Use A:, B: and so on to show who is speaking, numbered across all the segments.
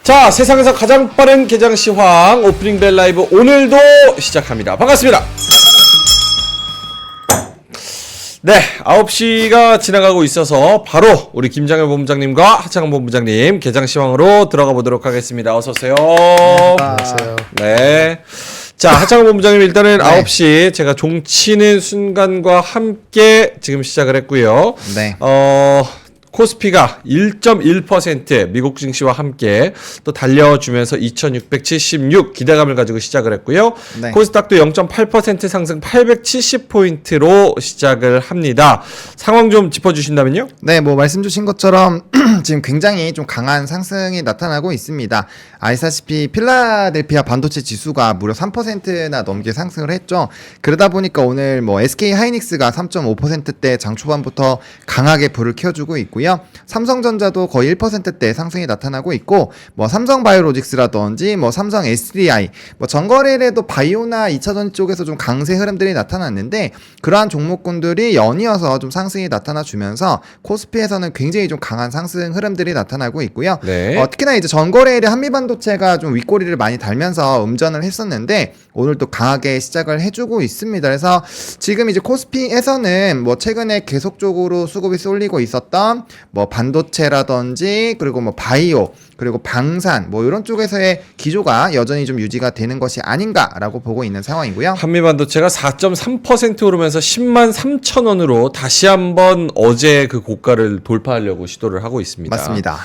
A: 자, 세상에서 가장 빠른 개장 시황 오프닝 벨 라이브 오늘도 시작합니다. 반갑습니다. 네, 9시가 지나가고 있어서 바로 우리 김장열 본부장님과 하창원 본부장님 개장 시황으로 들어가 보도록 하겠습니다. 어서 오세요.
B: 안녕하세요.
A: 네. 자, 하창원 본부장님 일단은
B: 네.
A: 9시 제가 종치는 순간과 함께 지금 시작을 했고요.
B: 네.
A: 코스피가 1.1% 미국 증시와 함께 또 달려주면서 2676 기대감을 가지고 시작을 했고요.
B: 네.
A: 코스닥도 0.8% 상승 870포인트로 시작을 합니다. 상황 좀 짚어주신다면요?
B: 네, 뭐 말씀 주신 것처럼 지금 굉장히 좀 강한 상승이 나타나고 있습니다. 아시다시피 필라델피아 반도체 지수가 무려 3%나 넘게 상승을 했죠. 그러다 보니까 오늘 뭐 SK 하이닉스가 3.5%대 장 초반부터 강하게 불을 켜주고 있고요. 삼성전자도 거의 1%대 상승이 나타나고 있고, 뭐 삼성바이오로직스라든지 뭐 삼성 SDI, 뭐 전거래일에도 바이오나 2차전지 쪽에서 좀 강세 흐름들이 나타났는데, 그러한 종목군들이 연이어서 좀 상승이 나타나주면서 코스피에서는 굉장히 좀 강한 상승 흐름들이 나타나고 있고요.
A: 네.
B: 특히나 이제 전거래일에 한미반도체가 좀 윗꼬리를 많이 달면서 음전을 했었는데 오늘 또 강하게 시작을 해주고 있습니다. 그래서 지금 이제 코스피에서는 뭐 최근에 계속적으로 수급이 쏠리고 있었던 뭐 반도체라든지 그리고 뭐 바이오 그리고 방산 뭐 이런 쪽에서의 기조가 여전히 좀 유지가 되는 것이 아닌가라고 보고 있는 상황이고요.
A: 한미반도체가 4.3% 오르면서 10만 3천 원으로 다시 한번 어제 그 고가를 돌파하려고 시도를 하고 있습니다.
B: 맞습니다.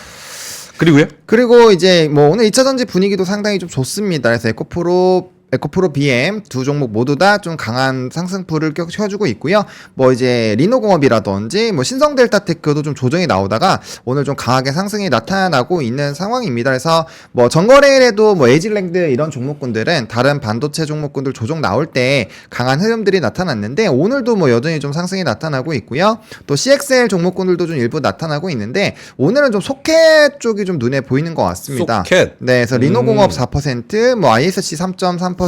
A: 그리고요?
B: 그리고 이제 뭐 오늘 2차전지 분위기도 상당히 좀 좋습니다. 그래서 에코프로 BM 두 종목 모두 다 좀 강한 상승풀을 켜주고 있고요. 뭐 이제 리노공업이라든지 뭐 신성델타테크도 좀 조정이 나오다가 오늘 좀 강하게 상승이 나타나고 있는 상황입니다. 그래서 뭐 전거래일에도 뭐 에이즐랜드 이런 종목군들은 다른 반도체 종목군들 조정 나올 때 강한 흐름들이 나타났는데 오늘도 뭐 여전히 좀 상승이 나타나고 있고요. 또 CXL 종목군들도 좀 일부 나타나고 있는데 오늘은 좀 소켓 쪽이 좀 눈에 보이는 것 같습니다.
A: 소켓?
B: 네, 그래서 리노공업 4%, 뭐 ISC 3.3%,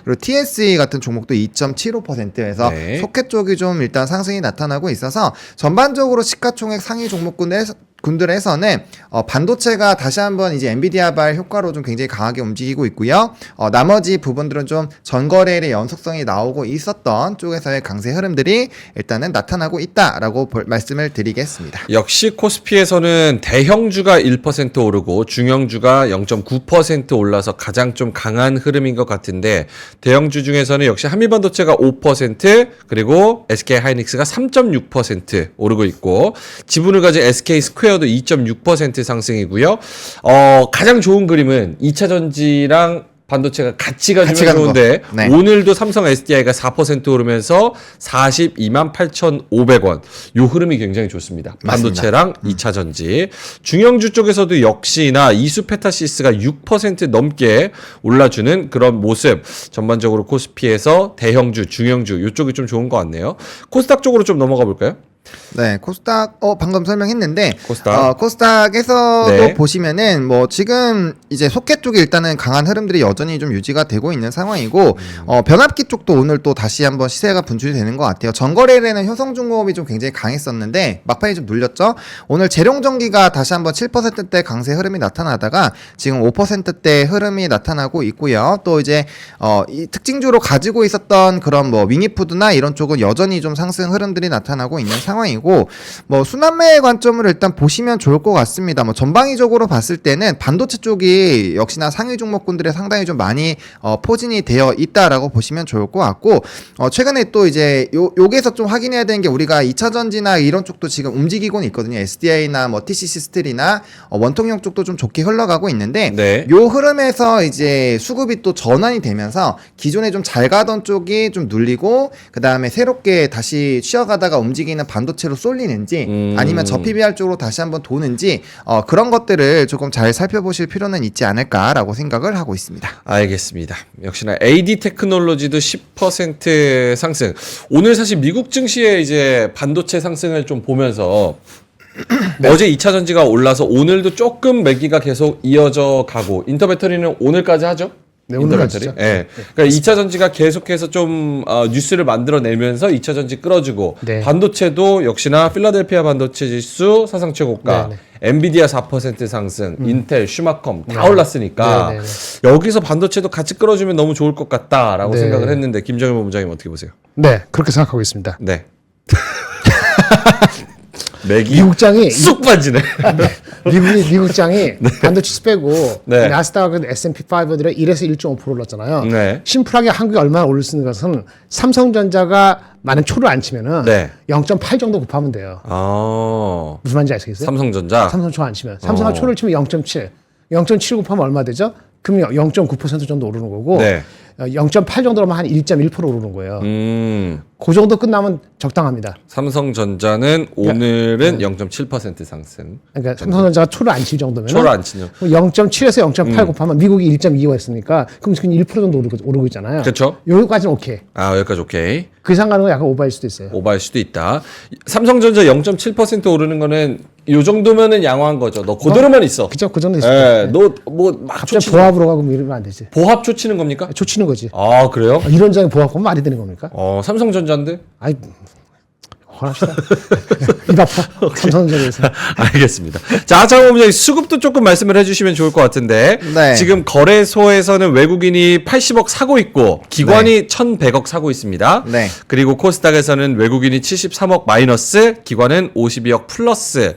B: 그리고 TSE 같은 종목도 2.75%에서
A: 네.
B: 소켓 쪽이 좀 일단 상승이 나타나고 있어서 전반적으로 시가총액 상위 종목군들에서는 반도체가 다시 한번 이제 엔비디아발 효과로 좀 굉장히 강하게 움직이고 있고요. 나머지 부분들은 좀 전거래일의 연속성이 나오고 있었던 쪽에서의 강세 흐름들이 일단은 나타나고 있다라고 말씀을 드리겠습니다.
A: 역시 코스피에서는 대형주가 1% 오르고 중형주가 0.9% 올라서 가장 좀 강한 흐름인 것 같은데 대형주 중에서는 역시 한미반도체가 5% 그리고 SK 하이닉스가 3.6% 오르고 있고 지분을 가진 SK 스퀘어도 2.6% 상승이고요. 가장 좋은 그림은 2차 전지랑 반도체가 같이 가주면 좋은데
B: 네.
A: 오늘도 삼성 SDI가 4% 오르면서 42만 8,500원. 요 흐름이 굉장히 좋습니다. 반도체랑 2차 전지. 중형주 쪽에서도 역시나 이수페타시스가 6% 넘게 올라주는 그런 모습. 전반적으로 코스피에서 대형주, 중형주 요쪽이 좀 좋은 것 같네요. 코스닥 쪽으로 좀 넘어가 볼까요?
B: 네, 코스닥 방금 설명했는데
A: 코스닥.
B: 코스닥에서도
A: 네.
B: 보시면은 뭐 지금 이제 소켓 쪽이 일단은 강한 흐름들이 여전히 좀 유지가 되고 있는 상황이고 변압기 쪽도 오늘 또 다시 한번 시세가 분출이 되는 것 같아요. 전거래일에는 효성중공업이 좀 굉장히 강했었는데 막판에 좀 눌렸죠. 오늘 재룡전기가 다시 한번 7%대 강세 흐름이 나타나다가 지금 5%대 흐름이 나타나고 있고요. 또 이제 이 특징주로 가지고 있었던 그런 뭐 윙이푸드나 이런 쪽은 여전히 좀 상승 흐름들이 나타나고 있는 상황이고 뭐 순환매의 관점을 일단 보시면 좋을 것 같습니다. 뭐 전방위적으로 봤을 때는 반도체 쪽이 역시나 상위 종목군들에 상당히 좀 많이 포진이 되어 있다라고 보시면 좋을 것 같고 최근에 또 이제 여기에서 좀 확인해야 되는 게 우리가 2차전지나 이런 쪽도 지금 움직이고는 있거든요. SDI나 뭐 TCC 스틸이나 원통형 쪽도 좀 좋게 흘러가고 있는데
A: 네.
B: 요 흐름에서 이제 수급이 또 전환이 되면서 기존에 좀 잘 가던 쪽이 좀 눌리고 그 다음에 새롭게 다시 쉬어가다가 움직이는 반도체로 쏠리는지 아니면 저 PBR 쪽으로 다시 한번 도는지 그런 것들을 조금 잘 살펴보실 필요는 있지 않을까라고 생각을 하고 있습니다.
A: 알겠습니다. 역시나 AD 테크놀로지도 10% 상승. 오늘 사실 미국 증시의 이제 반도체 상승을 좀 보면서 네. 어제 2차 전지가 올라서 오늘도 조금 매기가 계속 이어져 가고 인터배터리는 오늘까지 하죠?
C: 네, 오늘
A: 인터뷰터리.
C: 가시죠.
A: 예. 그러니까 2차 전지가 계속해서 좀 뉴스를 만들어내면서 2차 전지 끌어주고
C: 네.
A: 반도체도 역시나 필라델피아 반도체 지수 사상 최고가,
C: 네,
A: 엔비디아 4% 상승, 인텔, 슈마컴 다
C: 네.
A: 올랐으니까
C: 네, 네,
A: 여기서 반도체도 같이 끌어주면 너무 좋을 것 같다라고
C: 네.
A: 생각을 했는데 김정일 본부장님 어떻게 보세요?
C: 네, 그렇게 생각하고 있습니다.
A: 네. 맥이
C: 미국장이
A: 쑥 빠지네.
C: 미국장이 반도체 빼고
A: 네.
C: 나스닥은 S&P 500을 1에서 1.5% 올랐잖아요.
A: 네.
C: 심플하게 한국이 얼마나 올릴 수 있는 것은 삼성전자가 많은 초를 안 치면은
A: 네.
C: 0.8 정도 곱하면 돼요.
A: 아,
C: 무슨 말인지 아시겠어요?
A: 삼성전자.
C: 삼성 초 안 치면 삼성가 초를 치면 0.7, 0.7 곱하면 얼마 되죠? 그럼 0.9% 정도 오르는 거고
A: 네.
C: 0.8 정도라면 한 1.1% 오르는 거예요. 그 정도 끝나면 적당합니다.
A: 삼성전자는 오늘은 0.7% 상승.
C: 그러니까 삼성전자가 초를 안 칠 정도면
A: 초를 안 치죠.
C: 0.7에서 0.8 곱하면 미국이 1.25 했으니까 그럼 그냥 1% 정도 오르고 있잖아요.
A: 그렇죠.
C: 여기까지는 오케이.
A: 아, 여기까지 오케이.
C: 그 이상 가는 건 약간 오버일 수도 있어요.
A: 오버할 수도 있다. 삼성전자 0.7% 오르는 거는 요 정도면은 양호한 거죠. 너 그대로만 있어.
C: 그죠? 그 정도 있어요.
A: 예, 너뭐막
C: 갑자기 보합으로 가고 뭐 이러면 안 되지.
A: 보합 초치는 겁니까?
C: 초치는 거지.
A: 아, 그래요?
C: 이런 장에 보합 하면 말이 되는 겁니까?
A: 삼성전자인데?
C: 아이, 허합시다. 입 아파. 삼성전자에서.
A: 알겠습니다. 자, 자, 본부장님 수급도 조금 말씀을 해주시면 좋을 것 같은데
B: 네.
A: 지금 거래소에서는 외국인이 80억 사고 있고 기관이 1,100억 사고 있습니다.
B: 네.
A: 그리고 코스닥에서는 외국인이 73억 마이너스, 기관은 52억 플러스.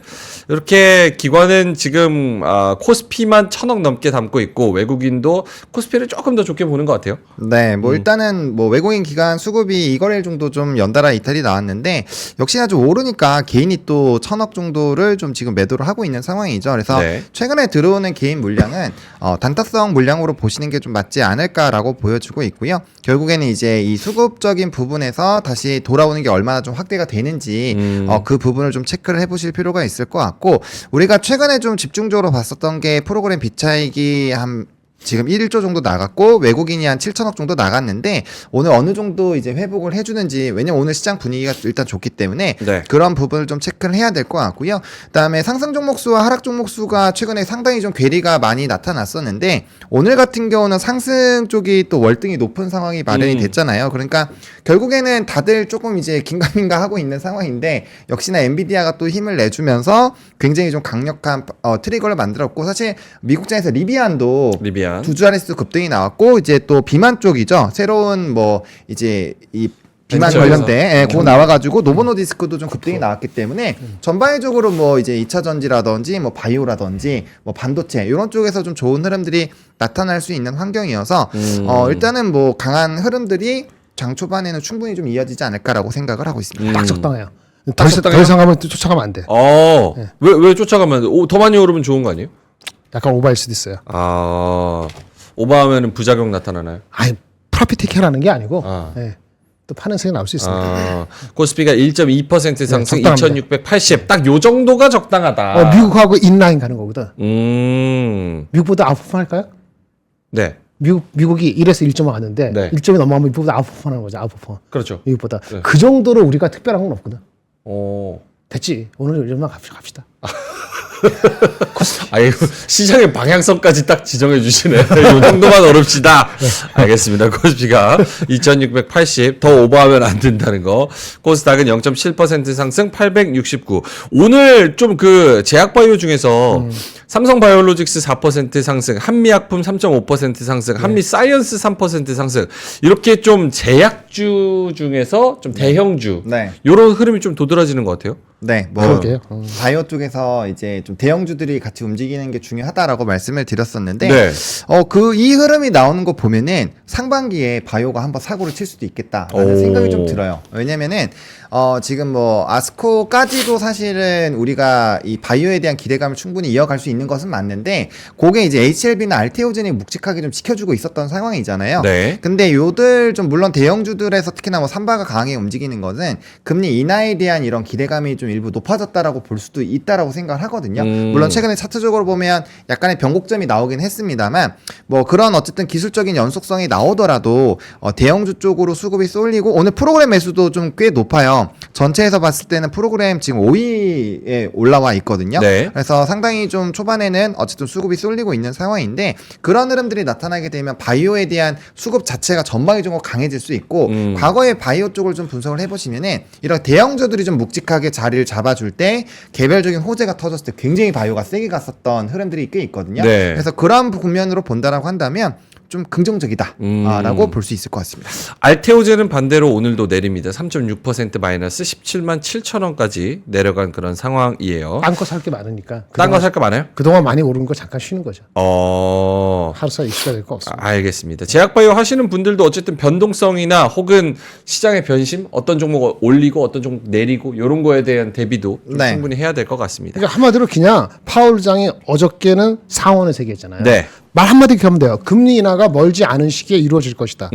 A: 이렇게 기관은 지금 코스피만 1,000억 넘게 담고 있고 외국인도 코스피를 조금 더 좋게 보는 것 같아요.
B: 네, 뭐 일단은 뭐 외국인 기관 수급이 2거래일 정도 좀 연달아 이탈이 나왔는데 역시나 좀 오르니까 개인이 또 1,000억 정도를 좀 지금 매도를 하고 있는 상황이죠. 그래서
A: 네.
B: 최근에 들어오는 개인 물량은 단타성 물량으로 보시는 게 좀 맞지 않을까라고 보여주고 있고요. 결국에는 이제 이 수급적인 부분에서 다시 돌아오는 게 얼마나 좀 확대가 되는지 그 부분을 좀 체크를 해보실 필요가 있을 것 같고 우리가 최근에 좀 집중적으로 봤었던 게 프로그램 비차익이 한 지금 1조 정도 나갔고 외국인이 한 7천억 정도 나갔는데 오늘 어느 정도 이제 회복을 해주는지 왜냐면 오늘 시장 분위기가 일단 좋기 때문에
A: 네.
B: 그런 부분을 좀 체크를 해야 될 것 같고요. 그다음에 상승 종목 수와 하락 종목 수가 최근에 상당히 좀 괴리가 많이 나타났었는데 오늘 같은 경우는 상승 쪽이 또 월등히 높은 상황이 마련이 됐잖아요. 그러니까 결국에는 다들 조금 이제 긴가민가 하고 있는 상황인데 역시나 엔비디아가 또 힘을 내주면서 굉장히 좀 강력한 트리거를 만들었고 사실 미국장에서 리비안도
A: 리비안.
B: 두 자릿수 급등이 나왔고 이제 또 비만 쪽이죠. 새로운 뭐 이제 이 비만
A: 벤처에서.
B: 관련된 그거 나와가지고 노보노디스크도 좀 급등이 나왔기 때문에 전반적으로 뭐 이제 2차 전지라든지 뭐 바이오라든지 뭐 반도체 이런 쪽에서 좀 좋은 흐름들이 나타날 수 있는 환경이어서 일단은 뭐 강한 흐름들이 장 초반에는 충분히 좀 이어지지 않을까라고 생각을 하고 있습니다.
C: 딱 적당해요.
A: 딱 적당해요?
C: 더 이상 가면 또 쫓아가면 안 돼.
A: 왜 쫓아가면 안 돼? 더 많이 오르면 좋은 거 아니에요?
C: 약간 오버일 수도 있어요.
A: 오버하면 부작용 나타나나요?
C: 아니, 프로핏 테이크라는 게 아니고
A: 아.
C: 예, 또 파는 색이 나올 수 있습니다.
A: 코스피가 1.2% 상승,
C: 적당합니다.
A: 2680. 딱 요 정도가 적당하다.
C: 미국하고 인라인 가는 거거든. 미국보다 아웃퍼 할까요?
A: 네.
C: 미국이 1에서 1.5 가는데
A: 네.
C: 1점이 넘어가면 미국보다 아웃퍼 하는 거죠. 아웃퍼.
A: 그렇죠.
C: 미국보다.
A: 네.
C: 그 정도로 우리가 특별한 건 없거든.
A: 오.
C: 됐지. 오늘 이름만 갑시다.
A: 아유, 시장의 방향성까지 딱 지정해 주시네. 이 정도만 어렵시다. 알겠습니다. 코스피가 2680, 더 오버하면 안 된다는 거. 코스닥은 0.7% 상승 869. 오늘 좀 그 제약바이오 중에서 삼성바이오로직스 4% 상승, 한미약품 3.5% 상승, 한미사이언스 3% 상승. 이렇게 좀 제약주 중에서 좀 대형주.
B: 네.
A: 요런 흐름이 좀 도드라지는 것 같아요.
B: 네, 뭐
C: 그러게요.
B: 바이오 쪽에서 이제 좀 대형주들이 같이 움직이는 게 중요하다라고 말씀을 드렸었는데,
A: 네.
B: 이 흐름이 나오는 거 보면은 상반기에 바이오가 한번 사고를 칠 수도 있겠다라는
A: 오.
B: 생각이 좀 들어요. 왜냐면은 지금 뭐 아스코까지도 사실은 우리가 이 바이오에 대한 기대감을 충분히 이어갈 수 있는 것은 맞는데, 그게 이제 HLB나 알테오젠이 묵직하게 좀 지켜주고 있었던 상황이잖아요.
A: 네.
B: 근데 요들 좀 물론 대형주들에서 특히나 뭐 삼바가 강하게 움직이는 것은 금리 인하에 대한 이런 기대감이 좀 좀 일부 높아졌다라고 볼 수도 있다라고 생각을 하거든요. 물론 최근에 차트적으로 보면 약간의 변곡점이 나오긴 했습니다만 뭐 그런 어쨌든 기술적인 연속성이 나오더라도 대형주 쪽으로 수급이 쏠리고 오늘 프로그램 매수도 좀 꽤 높아요. 전체에서 봤을 때는 프로그램 지금 5위에 올라와 있거든요.
A: 네.
B: 그래서 상당히 좀 초반에는 어쨌든 수급이 쏠리고 있는 상황인데 그런 흐름들이 나타나게 되면 바이오에 대한 수급 자체가 전방위적으로 강해질 수 있고 과거에 바이오 쪽을 좀 분석을 해보시면은 이런 대형주들이 좀 묵직하게 자리를 잡아줄 때 개별적인 호재가 터졌을 때 굉장히 바이오가 세게 갔었던 흐름들이 꽤 있거든요.
A: 네.
B: 그래서 그런 국면으로 본다라고 한다면 좀 긍정적이다라고 볼 수 있을 것 같습니다.
A: 알테오제는 반대로 오늘도 내립니다. 3.6% 마이너스 17만 7천 원까지 내려간 그런 상황이에요.
C: 딴 거 살 게 많으니까.
A: 딴 거 살 거 많아요?
C: 그동안 많이 오른 거 잠깐 쉬는 거죠. 하루 사이 이슈가 될 거 없습니다.
A: 알겠습니다. 제약바이오 하시는 분들도 어쨌든 변동성이나 혹은 시장의 변심, 어떤 종목 올리고 어떤 종목 내리고 이런 거에 대한 대비도 좀
B: 네.
A: 충분히 해야 될 것 같습니다.
C: 그러니까 한마디로 그냥 파월 의장이 어저께는 상원을 세계했잖아요.
A: 네.
C: 말 한마디 이렇게 하면 돼요. 금리 인하가 멀지 않은 시기에 이루어질 것이다.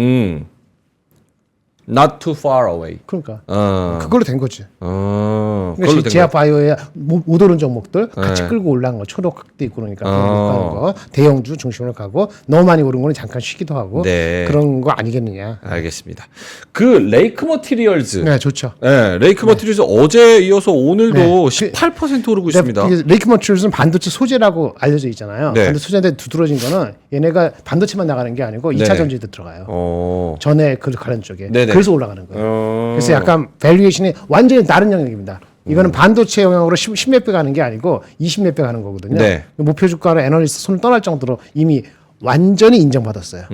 A: Not too far away.
C: 그러니까
A: 어.
C: 그걸로 된 거지.
A: 그걸로
C: 그러니까
A: 된
C: 제약 바이오의 못 오른 종목들 같이
A: 네.
C: 끌고 올라간 거 초록도 있고 그러니까 그런 거 대형주 중심으로 가고 너무 많이 오른 거는 잠깐 쉬기도 하고
A: 네.
C: 그런 거 아니겠느냐.
A: 알겠습니다. 그 레이크 머티리얼즈.
C: 네, 좋죠.
A: 네, 레이크 머티리얼즈 어제 이어서 오늘도
C: 네.
A: 18% 오르고 있습니다.
C: 레이크 머티리얼스는 반도체 소재라고 알려져 있잖아요.
A: 네.
C: 반도체 소재인데 두드러진 거는 얘네가 반도체만 나가는 게 아니고 2차
A: 네네.
C: 전지도 들어가요.
A: 어.
C: 전에 그 관련 쪽에.
A: 네네.
C: 그래서 올라가는 거예요.
A: 어.
C: 그래서 약간 밸류에이션이 완전히 다른 영역입니다. 이거는 반도체 영역으로 10몇 배 가는 게 아니고 20몇 배 가는 거거든요.
A: 네.
C: 목표 주가로 애널리스트 손을 떠날 정도로 이미 완전히 인정받았어요.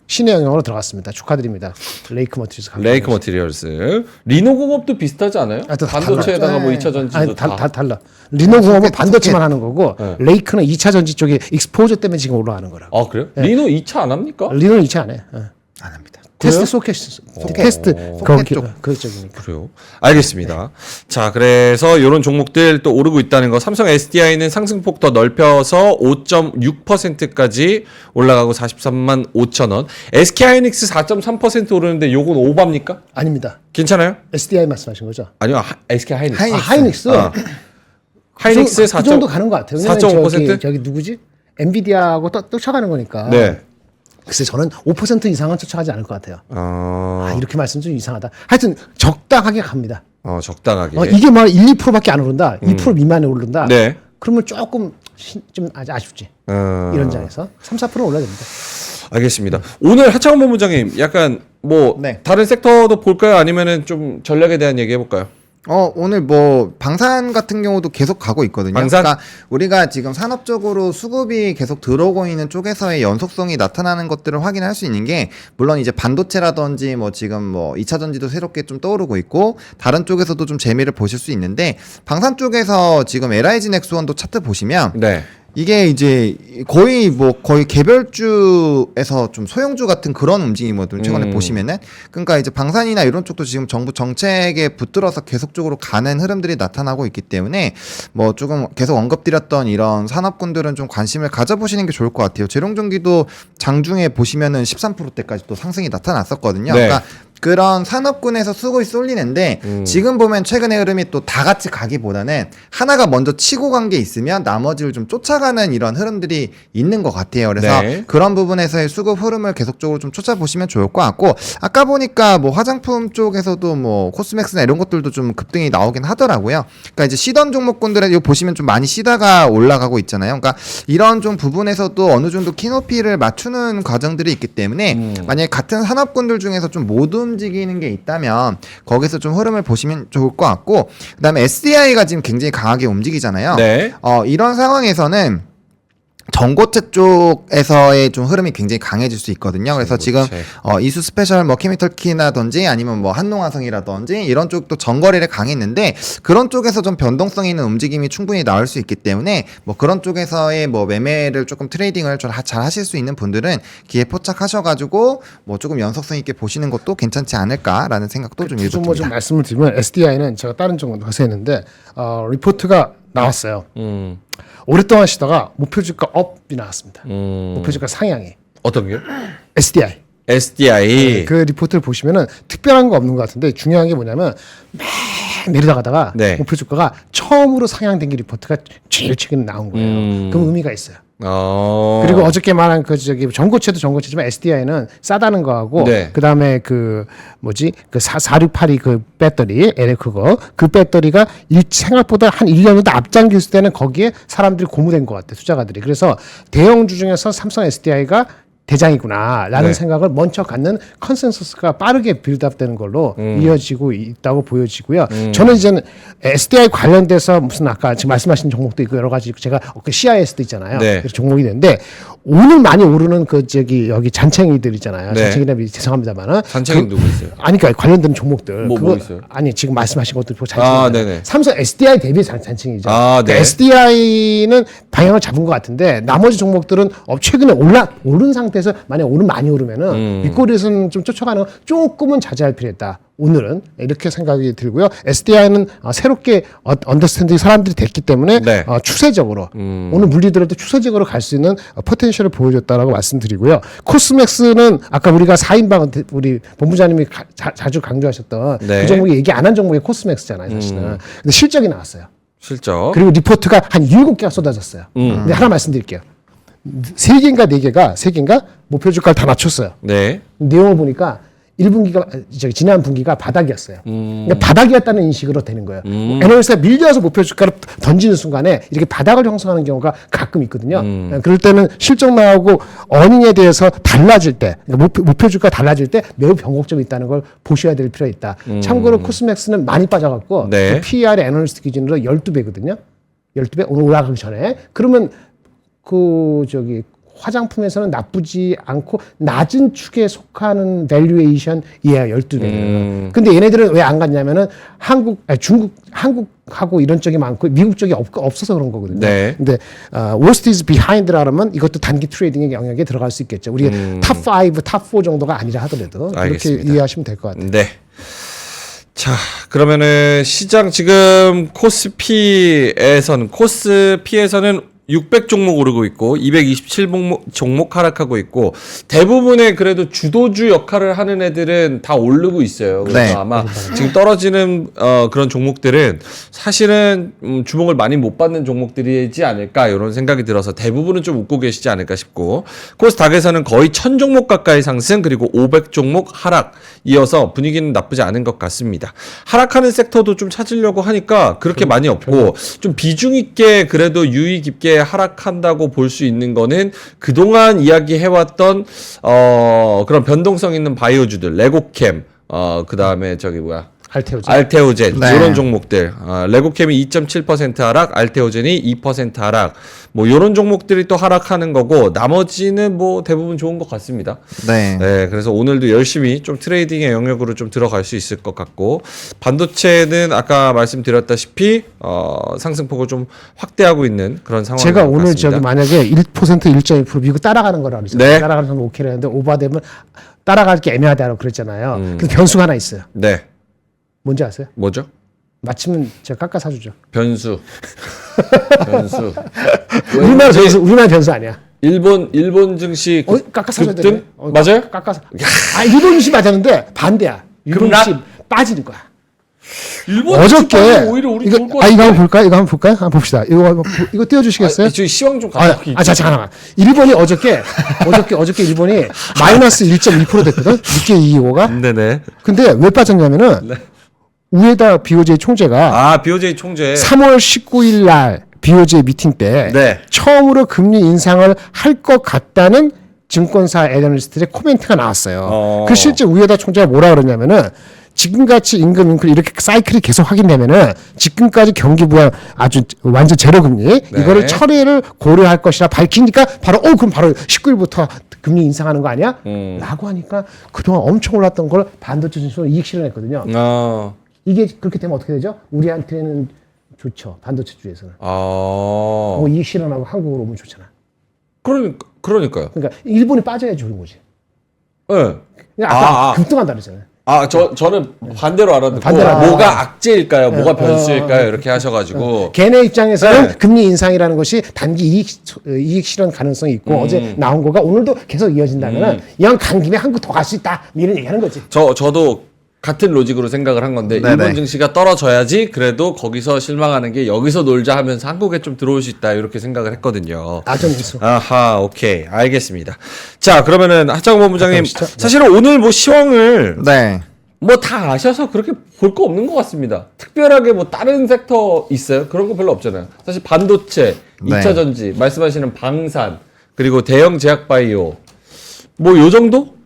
C: 신의 영역으로 들어갔습니다. 축하드립니다. 레이크 머티리얼스.
A: 레이크 머티리얼스. 리노공업도 비슷하지 않아요?
C: 아, 또
A: 반도체에다가 뭐
B: 네.
A: 2차 전지도
C: 아니,
A: 다.
C: 달라. 리노공업은
B: 소켓,
C: 반도체만
B: 소켓.
C: 하는 거고
A: 네.
C: 레이크는 2차 전지 쪽에 익스포저 때문에 지금 올라가는 거라고.
A: 아, 그래요? 리노 2차 안 합니까?
C: 리노는 2차 안 해.
B: 안 합니다.
C: 테스트 소켓, 테스트
B: 소켓
C: 거기
B: 쪽.
C: 그 쪽이니까.
A: 그래요. 알겠습니다. 자, 그래서 이런 종목들 또 오르고 있다는 거. 삼성 SDI는 상승폭 더 넓혀서 5.6%까지 올라가고 43만 5천 원. SK하이닉스 4.3% 오르는데 요건 오바입니까?
C: 아닙니다.
A: 괜찮아요?
C: SDI 말씀하신 거죠?
A: 아니요. SK하이닉스.
C: 아, 하이닉스.
A: 하이닉스
C: 그 정도 가는 것 같아요. 왜냐면
A: 4.5%?
C: 저기 누구지? 엔비디아하고 쫓아가는 거니까.
A: 네.
C: 글쎄 저는 5% 이상은 쫓아가지 않을 것 같아요. 아,
A: 어,
C: 이렇게 말씀 좀 이상하다. 하여튼 적당하게 갑니다.
A: 적당하게.
C: 이게 막 1, 2%밖에 안 오른다. 2% 미만에 오른다.
A: 네.
C: 그러면 조금 좀 아쉽지. 이런 장에서 3, 4% 올라야 됩니다.
A: 알겠습니다. 오늘 하창원 본부장님 약간 뭐
B: 네.
A: 다른 섹터도 볼까요? 아니면은 좀 전략에 대한 얘기 해볼까요?
B: 오늘 뭐 방산 같은 경우도 계속 가고 있거든요.
A: 방산?
B: 그러니까 우리가 지금 산업적으로 수급이 계속 들어오고 있는 쪽에서의 연속성이 나타나는 것들을 확인할 수 있는 게 물론 이제 반도체라든지 뭐 지금 뭐 2차 전지도 새롭게 좀 떠오르고 있고 다른 쪽에서도 좀 재미를 보실 수 있는데 방산 쪽에서 지금 LIG 넥스원도 차트 보시면
A: 네.
B: 이게 이제 거의 개별주에서 좀 소형주 같은 그런 움직임이거든요. 최근에 보시면은. 그러니까 이제 방산이나 이런 쪽도 지금 정부 정책에 붙들어서 계속적으로 가는 흐름들이 나타나고 있기 때문에 뭐 조금 계속 언급드렸던 이런 산업군들은 좀 관심을 가져보시는 게 좋을 것 같아요. 재룡전기도 장중에 보시면은 13%대까지 또 상승이 나타났었거든요.
A: 네.
B: 그러니까 그런 산업군에서 수급이 쏠리는데 지금 보면 최근의 흐름이 또 다 같이 가기보다는 하나가 먼저 치고 간 게 있으면 나머지를 좀 쫓아가는 이런 흐름들이 있는 것 같아요. 그래서
A: 네.
B: 그런 부분에서의 수급 흐름을 계속적으로 좀 찾아보시면 좋을 것 같고 아까 보니까 뭐 화장품 쪽에서도 뭐 코스맥스나 이런 것들도 좀 급등이 나오긴 하더라고요. 그러니까 이제 쉬던 종목군들에 이거 보시면 좀 많이 쉬다가 올라가고 있잖아요. 그러니까 이런 좀 부분에서도 어느 정도 키높이를 맞추는 과정들이 있기 때문에 만약에 같은 산업군들 중에서 좀 못 움직이는 게 있다면 거기서 좀 흐름을 보시면 좋을 것 같고 그다음에 SDI가 지금 굉장히 강하게 움직이잖아요.
A: 네.
B: 이런 상황에서는 전고체 쪽에서의 좀 흐름이 굉장히 강해질 수 있거든요. 그래서 지금
A: 전고체.
B: 이수 스페셜 뭐 케미털키나든지 아니면 뭐 한농화성이라든지 이런 쪽도 전거래를 강했는데 그런 쪽에서 좀 변동성 있는 움직임이 충분히 나올 수 있기 때문에 뭐 그런 쪽에서의 뭐 매매를 조금 트레이딩을 좀 잘 하실 수 있는 분들은 기회 포착하셔가지고 뭐 조금 연속성 있게 보시는 것도 괜찮지 않을까라는 생각도 좀
C: 좀
B: 해봅니다.
C: 말씀을 드리면 SDI는 제가 다른 정도 가서 했는데 리포트가 나왔어요. 오랫동안 쉬다가 목표 주가 업이 나왔습니다. 목표 주가 상향이.
A: 어떤 게요?
C: SDI.
A: SDI.
C: 그 리포트를 보시면은 특별한 거 없는 것 같은데 중요한 게 뭐냐면 내려다가다가
A: 네.
C: 목표 주가가 처음으로 상향된 게 리포트가 제일 최근에 나온 거예요. 그럼 의미가 있어요. 그리고 어저께 말한 그 전고체도 전고체지만 SDI는 싸다는 거하고
A: 네.
C: 그다음에 그 뭐지 그 4682 그 배터리 그 배터리가 생각보다 한 1년 정도 앞당겼을 때는 거기에 사람들이 고무된 것 같아 투자가들이. 그래서 대형주 중에서 삼성 SDI가 대장이구나라는
A: 네.
C: 생각을 먼저 갖는 컨센서스가 빠르게 빌드업되는 걸로 이어지고 있다고 보여지고요. 저는 이제는 SDI 관련돼서 무슨 아까 지금 말씀하신 종목도 있고 여러 가지 제가 CIS도 있잖아요.
A: 네.
C: 그래서 종목이 되는데 오늘 많이 오르는 그 여기 잔챙이들 있잖아요.
A: 네.
C: 잔챙이라면 죄송합니다만은
A: 잔챙이 누구 있어요?
C: 아니 그러니까 관련된 종목들
A: 뭐 있어요?
C: 아니 지금 말씀하신 것도 잔챙이.
A: 네네.
C: 삼성 SDI 대비 잔챙이죠.
A: 네.
C: SDI는 방향을 잡은 것 같은데 나머지 종목들은 최근에 오른 상태에서 만약 오늘 많이 오르면은 윗꼬리에서는 좀 쫓아가는 거 조금은 자제할 필요 있다. 오늘은 이렇게 생각이 들고요. SDI는 새롭게 언더스탠딩 사람들이 됐기 때문에
A: 네.
C: 추세적으로 오늘 물리더라도 추세적으로 갈 수 있는 포텐셜을 보여줬다라고 말씀드리고요. 코스맥스는 아까 우리가 4인방 우리 본부장님이 자주 강조하셨던
A: 네.
C: 그 종목이 얘기 안 한 종목이 코스맥스잖아요, 사실은. 근데 실적이 나왔어요.
A: 실적.
C: 그리고 리포트가 한 7개가 쏟아졌어요. 근데 하나 말씀드릴게요. 3개인가 4개가 3개인가 목표 주가를 다 낮췄어요.
A: 네.
C: 내용을 보니까 1분기가 지난 분기가 바닥이었어요. 그러니까 바닥이었다는 인식으로 되는 거예요. 애널리스트가 밀려서 목표 주가를 던지는 순간에 이렇게 바닥을 형성하는 경우가 가끔 있거든요. 그럴 때는 실적 나오고 어닝에 대해서 달라질 때, 그러니까 목표 주가 달라질 때 매우 변곡점이 있다는 걸 보셔야 될 필요가 있다. 참고로 코스맥스는 많이 빠져갖고
A: 네.
C: 그 PER이 애널리스트 기준으로 12배거든요. 12배 오늘 올라가기 전에. 그러면 화장품에서는 나쁘지 않고 낮은 축에 속하는 밸류에이션이에요. 12배는. 근데 얘네들은 왜 안 갔냐면은 한국하고 이런 쪽이 많고 미국 쪽이 없어서 그런 거거든요.
A: 네.
C: 근데 worst is behind라면 이것도 단기 트레이딩의 영역에 들어갈 수 있겠죠. 우리 탑5, 탑4 정도가 아니라 하더라도
A: 알겠습니다.
C: 그렇게 이해하시면 될 것 같아요.
A: 네. 자, 그러면은 시장 지금 코스피에서는 600 종목 오르고 있고 227 종목 하락하고 있고 대부분의 그래도 주도주 역할을 하는 애들은 다 오르고 있어요. 그래서
B: 네.
A: 아마 지금 떨어지는 그런 종목들은 사실은 주목을 많이 못 받는 종목들이지 않을까 이런 생각이 들어서 대부분은 좀 웃고 계시지 않을까 싶고 코스닥에서는 거의 1000 종목 가까이 상승 그리고 500 종목 하락 이어서 분위기는 나쁘지 않은 것 같습니다. 하락하는 섹터도 좀 찾으려고 하니까 그렇게 많이 없고 좀 비중 있게 그래도 유의 깊게 하락한다고 볼 수 있는 거는 그동안 이야기해왔던 그런 변동성 있는 바이오주들 레고캠 그다음에 알테오젠
B: 네.
A: 이런 종목들 레고캠이 2.7% 하락 알테오젠이 2% 하락 뭐 이런 종목들이 또 하락하는 거고 나머지는 뭐 대부분 좋은 것 같습니다.
B: 네.
A: 네, 그래서 오늘도 열심히 좀 트레이딩의 영역으로 좀 들어갈 수 있을 것 같고 반도체는 아까 말씀드렸다시피 상승폭을 좀 확대하고 있는 그런 상황인
C: 제가
A: 것
C: 오늘
A: 같습니다.
C: 만약에 1% 1.2% 미국 따라가는 거라고 그랬잖아요.
A: 네.
C: 따라가는 건 오케이 했는데 오버되면 따라갈 게 애매하다고 그랬잖아요. 근데 변수가 하나 있어요.
A: 네,
C: 뭔지 아세요?
A: 뭐죠?
C: 마치면 제가 깎아 사주죠.
A: 변수.
C: 우리나라 변수 아니야.
A: 일본 증시
C: 깎아 사줘야
A: 급등?
C: 되네.
A: 맞아요?
C: 깎아서. 일본 증시 맞았는데 반대야. 일본
A: 급락?
C: 증시 빠지는 거야.
A: 일본
C: 어저께
A: 오히려 우리
C: 이거
A: 좋을 것
C: 이거 한번 볼까요? 이거 한번 볼까요? 한번 봅시다. 이거 띄워주시겠어요?
A: 저희 시황 좀 가볍게.
C: 잠깐만. 일본이 어저께 일본이 마이너스 1.2% 됐거든. 니케 225가.
A: 네네.
C: 근데 왜 빠졌냐면은 우에다 BOJ 총재가
A: BOJ 총재.
C: 3월 19일 날 BOJ 미팅 때
A: 네.
C: 처음으로 금리 인상을 할 것 같다는 증권사 애널리스트의 코멘트가 나왔어요. 그 실제 우에다 총재가 뭐라 그러냐면은 지금같이 임금 인클 이렇게 사이클이 계속 확인되면은 지금까지 경기 부양 아주 완전 제로 금리 이거를 처리를 고려할 것이라 밝히니까 그럼 바로 19일부터 금리 인상하는 거 아니야? 라고 하니까 그동안 엄청 올랐던 걸 반도체 지수로 이익 실현했거든요. 이게 그렇게 되면 어떻게 되죠? 우리한테는 좋죠. 반도체 주에서는. 이익 실현하고 한국으로 오면 좋잖아.
A: 그러니까요.
C: 그러니까 일본이 빠져야 좋은 거지.
A: 네.
C: 아까 급등한다 그랬잖아요.
A: 저는 반대로 알아듣고 뭐가 악재일까요? 뭐가 변수일까요? 이렇게 하셔가지고
C: 걔네 입장에서는 금리 인상이라는 것이 단기 이익 실현 가능성이 있고 어제 나온 거가 오늘도 계속 이어진다면 이왕 간 김에 한국 더 갈 수 있다 이런 얘기하는 거지.
A: 저도 같은 로직으로 생각을 한 건데
B: 네네.
A: 일본 증시가 떨어져야지 그래도 거기서 실망하는 게 여기서 놀자 하면서 한국에 좀 들어올 수 있다 이렇게 생각을 했거든요.
C: 아전있어.
A: 아하, 오케이, 알겠습니다. 자, 그러면은 하창 본부장님
C: 잠깐 시작.
A: 사실은 오늘 뭐 시황을
B: 네.
A: 뭐 다 아셔서 그렇게 볼 거 없는 것 같습니다. 특별하게 뭐 다른 섹터 있어요? 그런 거 별로 없잖아요. 사실 반도체,
B: 네.
A: 2차 전지, 말씀하시는 방산, 그리고 대형 제약 바이오 뭐 요 정도?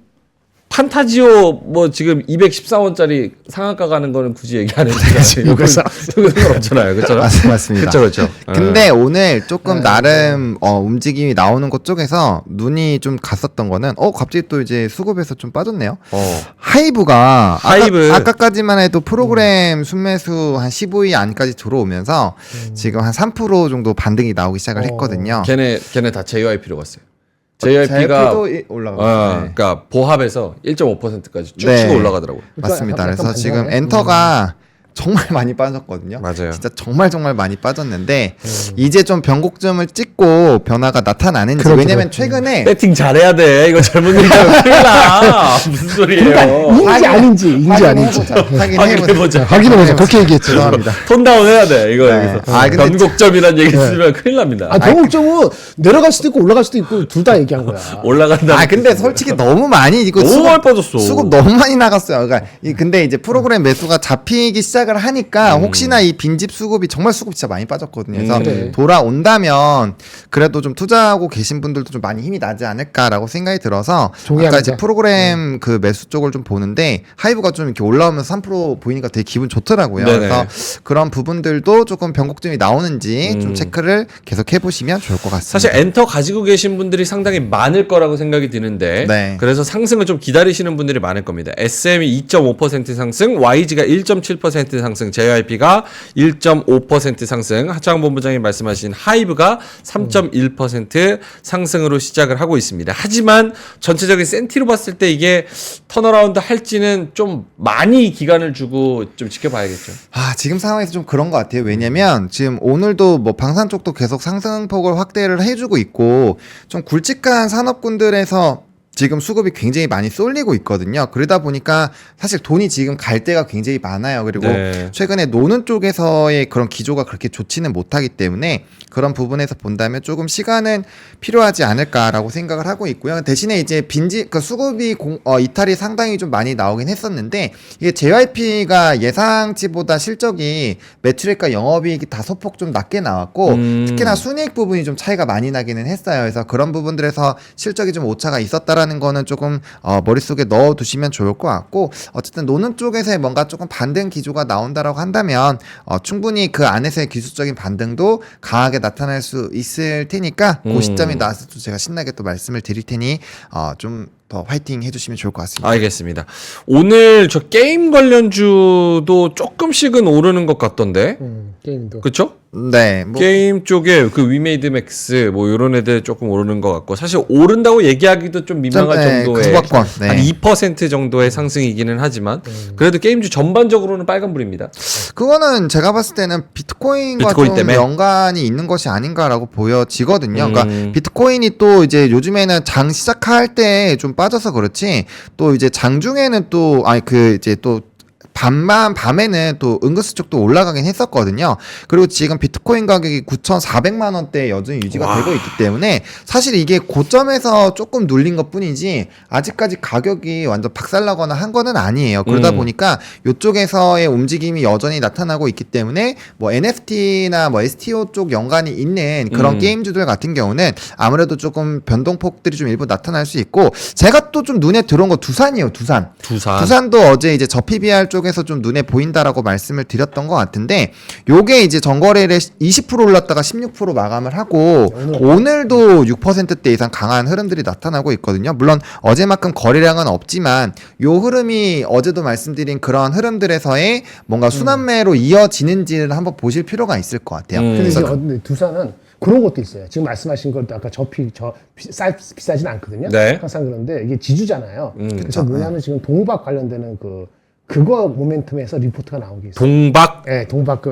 A: 판타지오 뭐 지금 214원짜리 상한가 가는 거는 굳이 얘기 안 해도 되잖아요. 이거 상관없잖아요. 그렇죠?
B: 맞습니다.
A: 그렇죠.
B: 근데 오늘 조금 나름 움직임이 나오는 것 쪽에서 눈이 좀 갔었던 거는 갑자기 또 이제 수급에서 좀 빠졌네요. 하이브가
A: 하이브.
B: 아까까지만 해도 프로그램 순매수 한 15위 안까지 들어오면서 지금 한 3% 정도 반등이 나오기 시작을 했거든요.
A: 걔네 다 JYP로 갔어요. JYP가
B: 올라가고
A: 그러니까 보합에서 1.5%까지 쭉
B: 네.
A: 치고 올라가더라고요.
B: 맞습니다.
C: 약간
B: 그래서 지금
C: 반전하네.
B: 엔터가 정말 많이 빠졌거든요.
A: 맞아요.
B: 진짜 정말 많이 빠졌는데 이제 좀 변곡점을 찍고 변화가 나타나는지
C: 그렇죠.
B: 왜냐면 최근에
A: 배팅 잘해야 돼. 이거 잘못 얘기하면 큰일 나. 무슨 소리예요.
C: 인지 아닌지 아닌지.
A: 확인해보자.
C: 확인해보자. 그렇게 얘기했죠.
B: 죄송합니다.
A: 톤다운 해야 돼. 이거
B: 네.
A: 여기서.
B: 근데
A: 변곡점이란 얘기 쓰면 큰일 납니다.
C: 변곡점은 내려갈 수도 있고 올라갈 수도 있고 둘 다 얘기한 거야.
A: 올라간다.
B: 근데 솔직히 너무 많이 이거
A: 너무 많이 빠졌어.
B: 수급 너무 많이 나갔어요. 그러니까 근데 이제 프로그램 매수가 잡히기 시작을 하니까 혹시나 이 빈집 수급이 정말 수급 진짜 많이 빠졌거든요. 그래서
C: 그래.
B: 돌아온다면 그래도 좀 투자하고 계신 분들도 좀 많이 힘이 나지 않을까라고 생각이 들어서
C: 동의합니다.
B: 아까 이제 프로그램 그 매수 쪽을 좀 보는데 하이브가 좀 이렇게 올라오면서 3% 보이니까 되게 기분 좋더라고요.
A: 네네.
B: 그래서 그런 부분들도 조금 변곡점이 나오는지 좀 체크를 계속 해보시면 좋을 것 같습니다.
A: 사실 엔터 가지고 계신 분들이 상당히 많을 거라고 생각이 드는데
B: 네.
A: 그래서 상승을 좀 기다리시는 분들이 많을 겁니다. SM이 2.5% 상승, YG가 1.7% 상승, JYP가 1.5% 상승, 하창 본부장이 말씀하신 하이브가 3.1% 상승으로 시작을 하고 있습니다. 하지만 전체적인 센티로 봤을 때 이게 턴어라운드 할지는 좀 많이 기간을 주고 좀 지켜봐야겠죠.
B: 지금 상황에서 좀 그런 것 같아요. 왜냐면 지금 오늘도 뭐 방산 쪽도 계속 상승폭을 확대를 해주고 있고 좀 굵직한 산업군들에서 지금 수급이 굉장히 많이 쏠리고 있거든요. 그러다 보니까 사실 돈이 지금 갈 데가 굉장히 많아요. 그리고
A: 네.
B: 최근에 노는 쪽에서의 그런 기조가 그렇게 좋지는 못하기 때문에 그런 부분에서 본다면 조금 시간은 필요하지 않을까라고 생각을 하고 있고요. 대신에 이제 수급이 이탈이 상당히 좀 많이 나오긴 했었는데 이게 JYP가 예상치보다 실적이 매출액과 영업이익이 다 소폭 좀 낮게 나왔고 특히나 순이익 부분이 좀 차이가 많이 나기는 했어요. 그래서 그런 부분들에서 실적이 좀 오차가 있었다라는 거는 조금 머릿속에 넣어두시면 좋을 것 같고 어쨌든 노는 쪽에서의 뭔가 조금 반등 기조가 나온다라고 한다면 충분히 그 안에서의 기술적인 반등도 강하게 나타날 수 있을 테니까 그 시점이 나와서 또 제가 신나게 또 말씀을 드릴 테니 좀 더 화이팅 해주시면 좋을 것 같습니다.
A: 알겠습니다. 오늘 저 게임 관련주도 조금씩은 오르는 것 같던데.
C: 게임도.
A: 그쵸?
B: 네,
A: 게임 쪽에 그 위메이드 맥스 뭐 이런 애들 조금 오르는 것 같고 사실 오른다고 얘기하기도 좀 민망할 정도의
B: 소박권, 네.
A: 한 2% 정도의 상승이기는 하지만 그래도 게임주 전반적으로는 빨간불입니다.
B: 그거는 제가 봤을 때는 비트코인과
A: 비트코인
B: 좀
A: 때문에?
B: 연관이 있는 것이 아닌가라고 보여지거든요. 그러니까 비트코인이 또 이제 요즘에는 장 시작할 때 좀 빠져서 그렇지 또 이제 장중에는 또 이제 또 밤에는 또 은근슬쩍 또 올라가긴 했었거든요. 그리고 지금 비트코인 가격이 9,400만 원대에 여전히 유지가 되고 있기 때문에 사실 이게 고점에서 조금 눌린 것 뿐이지 아직까지 가격이 완전 박살나거나 한 거는 아니에요. 그러다 보니까 이쪽에서의 움직임이 여전히 나타나고 있기 때문에 뭐 NFT나 뭐 STO 쪽 연관이 있는 그런 게임주들 같은 경우는 아무래도 조금 변동폭들이 좀 일부 나타날 수 있고 제가 또 좀 눈에 들어온 거 두산이에요. 두산도 어제 이제 저 PBR 쪽에서 좀 눈에 보인다라고 말씀을 드렸던 것 같은데 요게 이제 전거래일에 20% 올랐다가 16% 마감을 하고 오늘도 6%대 이상 강한 흐름들이 나타나고 있거든요. 물론 어제만큼 거래량은 없지만 요 흐름이 어제도 말씀드린 그런 흐름들에서의 뭔가 순환매로 이어지는지를 한번 보실 필요가 있을 것 같아요.
C: 근데 이제 두산은 그런 것도 있어요. 지금 말씀하신 것도 아까 비싸진 않거든요.
A: 네.
C: 항상 그런데 이게 지주잖아요. 그래서
B: 그쵸.
C: 뭐냐면 지금 동박 관련되는 그거 모멘텀에서 리포트가 나온 게 있어요.
A: 동박
C: 네, 동박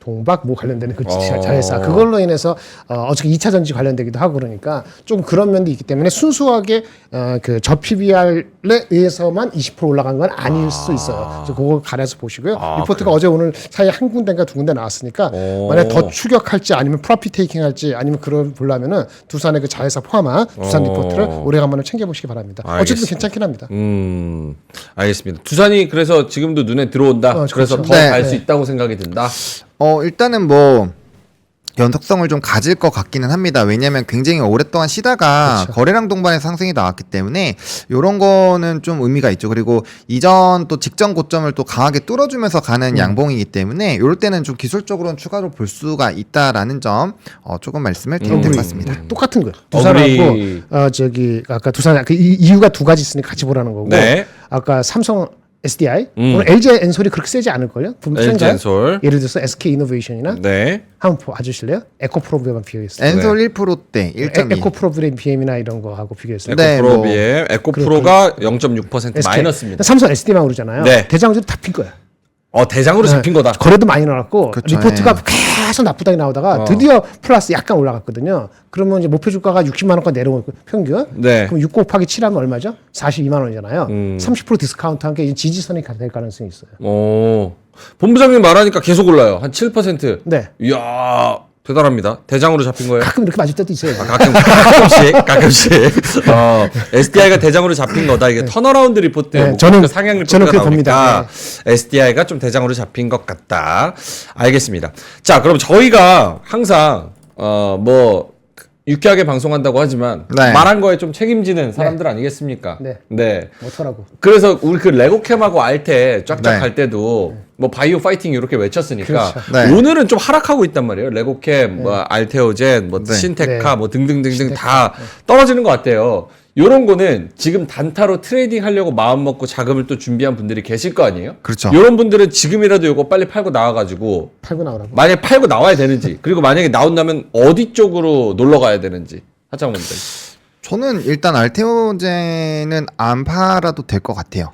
C: 동박 뭐 관련되는 그 자회사 그걸로 인해서 어저께 2차 전지 관련되기도 하고 그러니까 좀 그런 면도 있기 때문에 순수하게 그 저PBR에 의해서만 20% 올라간 건 아닐 수 있어요. 그래서 그거 가려서 보시고요. 리포트가 어제 오늘 사이에 한 군데인가 두 군데 나왔으니까 만약 더 추격할지 아니면 프로핏 테이킹 할지 아니면 그걸 보려면은 두산의 그 자회사 포함한 두산 리포트를 오래간만에 챙겨보시기 바랍니다. 어쨌든 괜찮긴 합니다.
A: 알겠습니다. 두산이 그래서 지금도 눈에 들어온다. 그래서
C: 그렇죠.
A: 더 갈 수 있다고 생각이 든다.
B: 일단은 뭐 연속성을 좀 가질 것 같기는 합니다. 왜냐하면 굉장히 오랫동안 쉬다가
C: 그렇죠.
B: 거래량 동반의 상승이 나왔기 때문에 이런 거는 좀 의미가 있죠. 그리고 이전 또 직전 고점을 또 강하게 뚫어주면서 가는 양봉이기 때문에 이럴 때는 좀 기술적으로는 추가로 볼 수가 있다라는 점 조금 말씀을 드리면 될 것 같습니다.
C: 똑같은 거예요. 두산하고 저기 아까 두산 그 이유가 두 가지 있으니 같이 보라는 거고.
A: 네.
C: 아까 삼성 SDI 오늘 LG 엔솔이 그렇게 세지 않을 걸요?
A: LG 엔솔.
C: 예를 들어서 SK 이노베이션이나
A: 네.
C: 한번 봐주실래요? 에코프로비에만 비교했어요.
B: 엔솔 1%대 1.2.
C: 에코프로비의 BM이나 이런 거 하고 비교했어요.
B: 네,
A: 에코프로 BM, 에코프로가 0.6% 마이너스입니다.
C: 삼성 SD만 오르잖아요.
A: 네.
C: 대장주들이 다 핀 거야.
A: 대장으로 잡힌 거다.
C: 거래도 많이 나왔고
B: 그렇죠,
C: 리포트가 계속 나쁘다게 나오다가 드디어 플러스 약간 올라갔거든요. 그러면 이제 목표 주가가 60만 원까지 내려오고 평균.
A: 네.
C: 그럼 6 곱하기 7하면 얼마죠? 42만 원이잖아요. 30% 디스카운트 한 게 지지선이 될 가능성이 있어요.
A: 본부장님 말하니까 계속 올라요. 한 7%.
C: 네.
A: 이야, 대단합니다. 대장으로 잡힌 거예요.
C: 가끔 이렇게 맞을 때도 있어요.
A: 가끔씩. SDI가 대장으로 잡힌 거다. 이게 턴어라운드 리포트,
C: 네,
A: 상향
C: 저는
A: 리포트가
C: 그렇게
A: 나오니까
C: 봅니다.
A: SDI가 좀 대장으로 잡힌 것 같다. 알겠습니다. 자, 그럼 저희가 항상 유쾌하게 방송한다고 하지만
B: 네.
A: 말한 거에 좀 책임지는 사람들 아니겠습니까?
C: 네. 어쩌라고.
A: 그래서 우리 그 레고캠하고 알테 쫙쫙
B: 네.
A: 갈 때도 뭐 바이오 파이팅 이렇게 외쳤으니까
C: 그렇죠.
B: 네.
A: 오늘은 좀 하락하고 있단 말이에요. 레고캠, 뭐 알테오젠, 뭐
B: 네.
A: 신테카,
C: 네.
A: 뭐 등등등등 다 떨어지는 것 같아요. 요런 거는 지금 단타로 트레이딩 하려고 마음 먹고 자금을 또 준비한 분들이 계실 거 아니에요?
B: 그렇죠.
A: 요런 분들은 지금이라도 요거 빨리 팔고 나와가지고
C: 팔고 나오라고.
A: 만약에 팔고 나와야 되는지 그리고 만약에 나온다면 어디 쪽으로 놀러 가야 되는지 하장원 님.
B: 저는 일단 알테오젠은 안 팔아도 될 것 같아요.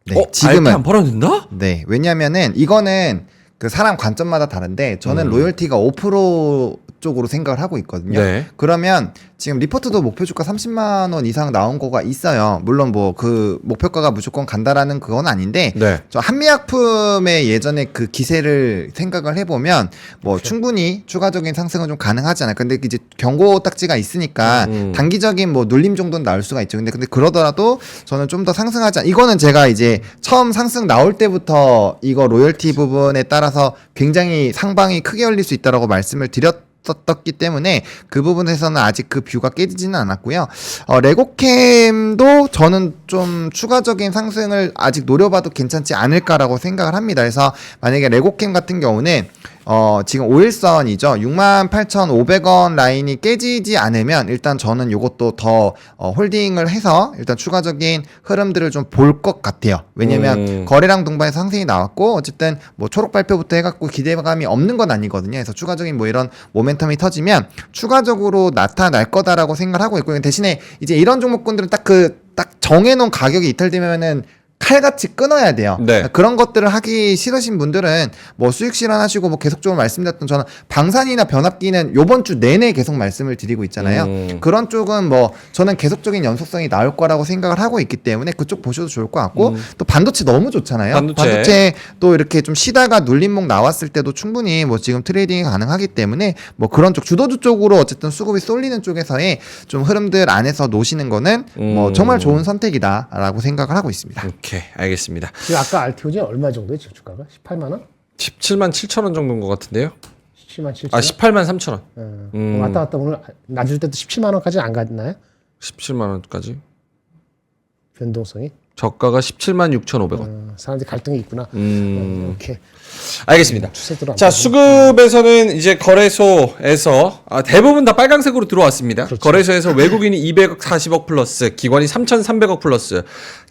B: 네,
A: 알테
B: 지금은
A: 안 팔아도 된다?
B: 네, 왜냐면은 이거는 그 사람 관점마다 다른데 저는 로열티가 5% 쪽으로 생각을 하고 있거든요.
A: 네.
B: 그러면 지금 리포트도 목표 주가 30만 원 이상 나온 거가 있어요. 물론 뭐 그 목표가가 무조건 간다라는 그건 아닌데
A: 네.
B: 저 한미약품의 예전에 그 기세를 생각을 해보면 뭐 충분히 추가적인 상승은 좀 가능하지 않아요. 근데 이제 경고 딱지가 있으니까 단기적인 뭐 눌림 정도는 나올 수가 있죠. 근데 그러더라도 저는 좀 더 상승하지 이거는 제가 이제 처음 상승 나올 때부터 이거 로열티 부분에 따라서 굉장히 상방이 크게 열릴 수 있다라고 말씀을 떴기 때문에 그 부분에서는 아직 그 뷰가 깨지지는 않았고요. 레고캠도 저는 좀 추가적인 상승을 아직 노려봐도 괜찮지 않을까라고 생각을 합니다. 그래서 만약에 레고캠 같은 경우는 지금 5일선이죠. 68,500원 라인이 깨지지 않으면 일단 저는 요것도 더 홀딩을 해서 일단 추가적인 흐름들을 좀 볼 것 같아요. 왜냐면 거래량 동반의 상승이 나왔고 어쨌든 뭐 초록 발표부터 해갖고 기대감이 없는 건 아니거든요. 그래서 추가적인 뭐 이런 모멘텀이 터지면 추가적으로 나타날 거다라고 생각을 하고 있고 대신에 이제 이런 종목군들은 딱 정해놓은 가격이 이탈되면은 칼같이 끊어야 돼요.
A: 네.
B: 그런 것들을 하기 싫으신 분들은 뭐 수익 실현하시고 뭐 계속적으로 말씀드렸던 저는 방산이나 변압기는 요번 주 내내 계속 말씀을 드리고 있잖아요. 그런 쪽은 뭐 저는 계속적인 연속성이 나올 거라고 생각을 하고 있기 때문에 그쪽 보셔도 좋을 것 같고 또 반도체 너무 좋잖아요. 반도체 또 이렇게 좀 쉬다가 눌림목 나왔을 때도 충분히 뭐 지금 트레이딩이 가능하기 때문에 뭐 그런 쪽 주도주 쪽으로 어쨌든 수급이 쏠리는 쪽에서의 좀 흐름들 안에서 놓으시는 거는 뭐 정말 좋은 선택이다라고 생각을 하고 있습니다.
A: 오케이, 알겠습니다.
C: 지금 아까 알테오젠 얼마 정도예요? 주가가? 18만 원?
A: 17만 7천 원 정도인 것 같은데요?
C: 17만 7천 원?
A: 18만 3천 원.
C: 왔다 갔다 오늘 낮을 때도 17만 원까지 안 갔나요?
A: 17만 원까지.
C: 변동성이?
A: 저가가 17만 6,500원.
C: 사람들이 갈등이 있구나. 오케이.
A: 알겠습니다.
C: 추세대로 안
A: 자,
C: 가고.
A: 수급에서는 이제 거래소에서 대부분 다 빨간색으로 들어왔습니다.
C: 그렇죠.
A: 거래소에서 외국인이 240억 플러스, 기관이 3,300억 플러스.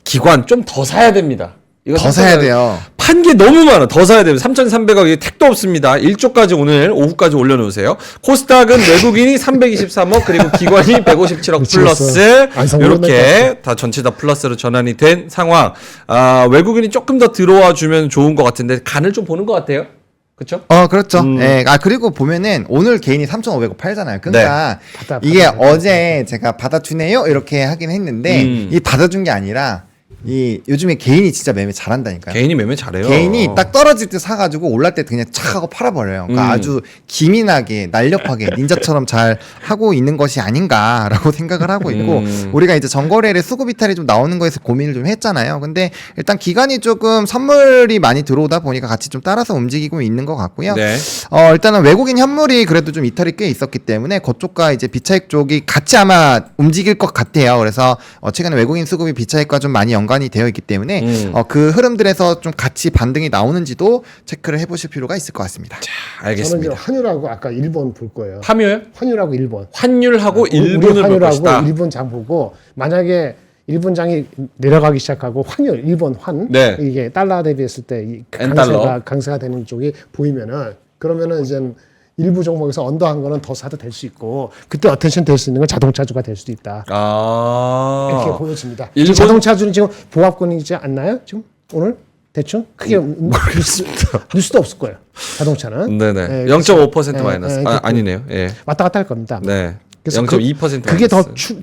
A: 기관 좀 더 사야 됩니다. 이거
B: 더 사야 돼요.
A: 판 게 너무 많아. 더 사야 돼요. 3,300억 이게 택도 없습니다. 1조까지 오늘 오후까지 올려놓으세요. 코스닥은 외국인이 323억 그리고 기관이 157억 플러스 이렇게 다 전체 다 플러스로 전환이 된 상황. 외국인이 조금 더 들어와 주면 좋은 것 같은데 간을 좀 보는 것 같아요. 그렇죠?
B: 그렇죠. 예. 그리고 보면은 오늘 개인이 3,500원 팔잖아요. 그러니까 이게 어제 제가 받아주네요 이렇게 하긴 했는데 이 받아준 게 아니라 이 요즘에 개인이 진짜 매매 잘한다니까요.
A: 개인이 매매 잘해요.
B: 개인이 딱 떨어질 때 사가지고 올랐을 때 그냥 착 하고 팔아버려요. 그러니까 아주 기민하게 날렵하게 닌자처럼 잘 하고 있는 것이 아닌가라고 생각을 하고 있고 우리가 이제 전거래를 수급 이탈이 좀 나오는 거에서 고민을 좀 했잖아요. 근데 일단 기간이 조금 선물이 많이 들어오다 보니까 같이 좀 따라서 움직이고 있는 것 같고요.
A: 네.
B: 일단은 외국인 현물이 그래도 좀 이탈이 꽤 있었기 때문에 그쪽과 이제 비차익 쪽이 같이 아마 움직일 것 같아요. 그래서 최근에 외국인 수급이 비차익과 좀 많이 연관이 되어 있기 때문에 그 흐름들에서 좀 같이 반등이 나오는지도 체크를 해보실 필요가 있을 것 같습니다.
A: 자,
C: 저는
A: 알겠습니다.
C: 이제 환율하고 아까 1번 볼 거예요.
A: 파묘요?
C: 환율하고 1번.
A: 환율하고
C: 우리
A: 일본을 볼
C: 환율하고
A: 것이다.
C: 1번 장 보고 만약에 일본 장이 내려가기 시작하고 환율 일본 환
A: 네.
C: 이게 달러 대비했을 때 이
A: 엔달러.
C: 강세가 되는 쪽이 보이면은 그러면은 이제 일부 종목에서 언더한 거는 더 사도 될 수 있고 그때 어텐션 될 수 있는 건 자동차주가 될 수도 있다. 이렇게 보여집니다.
A: 일본-
C: 자동차주는 지금 보합권이지 않나요? 지금 오늘 대충 크게 뉴스도 없을 거예요. 자동차는
A: 네네.
C: 예,
A: 0.5%
C: 예,
A: 마이너스.
C: 예,
A: 아니네요. 예.
C: 왔다 갔다 할 겁니다.
A: 네.
C: 그래서
A: 0.2%
C: 그게 더
A: 마이너스.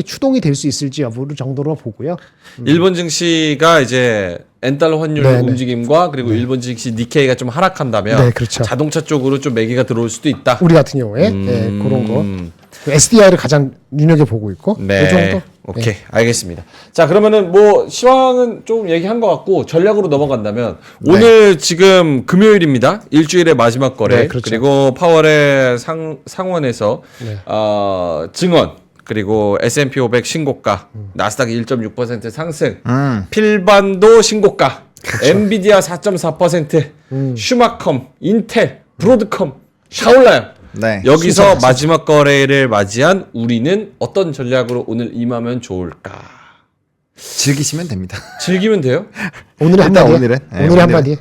C: 추동이 될 수 있을지 여부를 정도로 보고요.
A: 일본 증시가 이제 엔달러 환율
C: 네네.
A: 움직임과 그리고 일본 증시 니케이가 좀 하락한다면
C: 네, 그렇죠.
A: 자동차 쪽으로 좀 매기가 들어올 수도 있다.
C: 우리 같은 경우에 예, 그런 거 SDI를 가장 눈여겨 보고 있고
A: 네.
C: 이 정도.
A: 오케이. 알겠습니다. 자, 그러면은 뭐 시황은 좀 얘기한 것 같고 전략으로 넘어간다면 오늘 지금 금요일입니다. 일주일의 마지막 거래.
C: 네, 그렇죠.
A: 그리고 파월의 상원에서
C: 네.
A: 증원 그리고 S&P 500 신고가, 나스닥 1.6% 상승, 필반도 신고가, 엔비디아 4.4%, 슈마컴, 인텔, 브로드컴 다 올라요.
B: 네.
A: 여기서 마지막 거래를 맞이한 우리는 어떤 전략으로 오늘 임하면 좋을까?
B: 즐기시면 됩니다.
A: 즐기면 돼요?
C: 오늘의
B: 일단
C: 한마디.
B: 오늘은, 네,
C: 오늘의 한마디.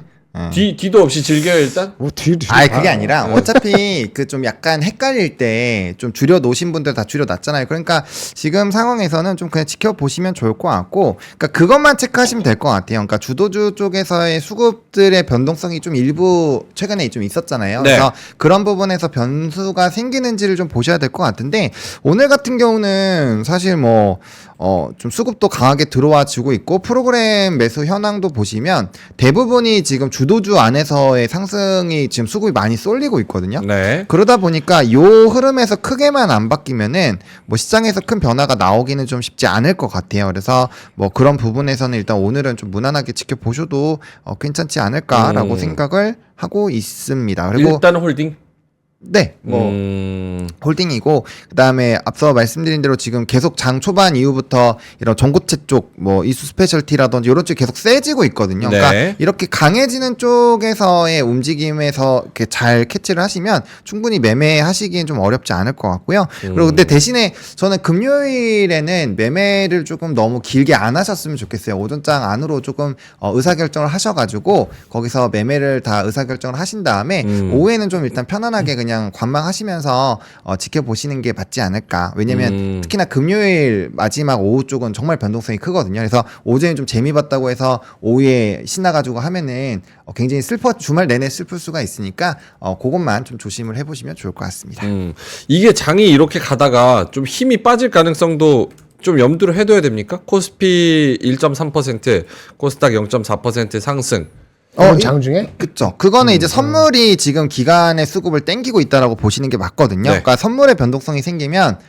A: 뒤도 없이 즐겨요 일단?
C: 뭐 뒤.
B: 그게 아니라 어차피 그 좀 약간 헷갈릴 때 좀 줄여 놓으신 분들 다 줄여 놨잖아요. 그러니까 지금 상황에서는 좀 그냥 지켜보시면 좋을 것 같고, 그러니까 그것만 체크하시면 될 것 같아요. 그러니까 주도주 쪽에서의 수급들의 변동성이 좀 일부 최근에 좀 있었잖아요.
A: 네.
B: 그래서 그런 부분에서 변수가 생기는지를 좀 보셔야 될 것 같은데, 오늘 같은 경우는 사실 좀 수급도 강하게 들어와 주고 있고 프로그램 매수 현황도 보시면 대부분이 지금 주도주 안에서의 상승이 지금 수급이 많이 쏠리고 있거든요.
A: 네.
B: 그러다 보니까 요 흐름에서 크게만 안 바뀌면은 뭐 시장에서 큰 변화가 나오기는 좀 쉽지 않을 것 같아요. 그래서 뭐 그런 부분에서는 일단 오늘은 좀 무난하게 지켜보셔도 괜찮지 않을까라고 생각을 하고 있습니다. 그리고
A: 일단 홀딩.
B: 네, 홀딩이고, 그 다음에 앞서 말씀드린 대로 지금 계속 장 초반 이후부터 이런 전고체 쪽, 뭐 이수 스페셜티라든지 이런 쪽이 계속 세지고 있거든요.
A: 네.
B: 그러니까 이렇게 강해지는 쪽에서의 움직임에서 이렇게 잘 캐치를 하시면 충분히 매매하시기엔 좀 어렵지 않을 것 같고요. 그리고 근데 대신에 저는 금요일에는 매매를 조금 너무 길게 안 하셨으면 좋겠어요. 오전장 안으로 조금 의사결정을 하셔가지고 거기서 매매를 다 의사결정을 하신 다음에 오후에는 좀 일단 편안하게 그냥 관망하시면서 지켜보시는 게 맞지 않을까. 왜냐면 특히나 금요일 마지막 오후 쪽은 정말 변동성이 크거든요. 그래서 오전에 좀 재미 봤다고 해서 오후에 신나가지고 하면은 굉장히 주말 내내 슬플 수가 있으니까 그것만 좀 조심을 해보시면 좋을 것 같습니다.
A: 이게 장이 이렇게 가다가 좀 힘이 빠질 가능성도 좀 염두를 해둬야 됩니까? 코스피 1.3%, 코스닥 0.4% 상승.
C: 이번 장 중에
B: 그쵸. 그거는 이제 선물이 지금 기간의 수급을 땡기고 있다라고 보시는 게 맞거든요.
A: 네.
B: 그러니까 선물의 변동성이 생기면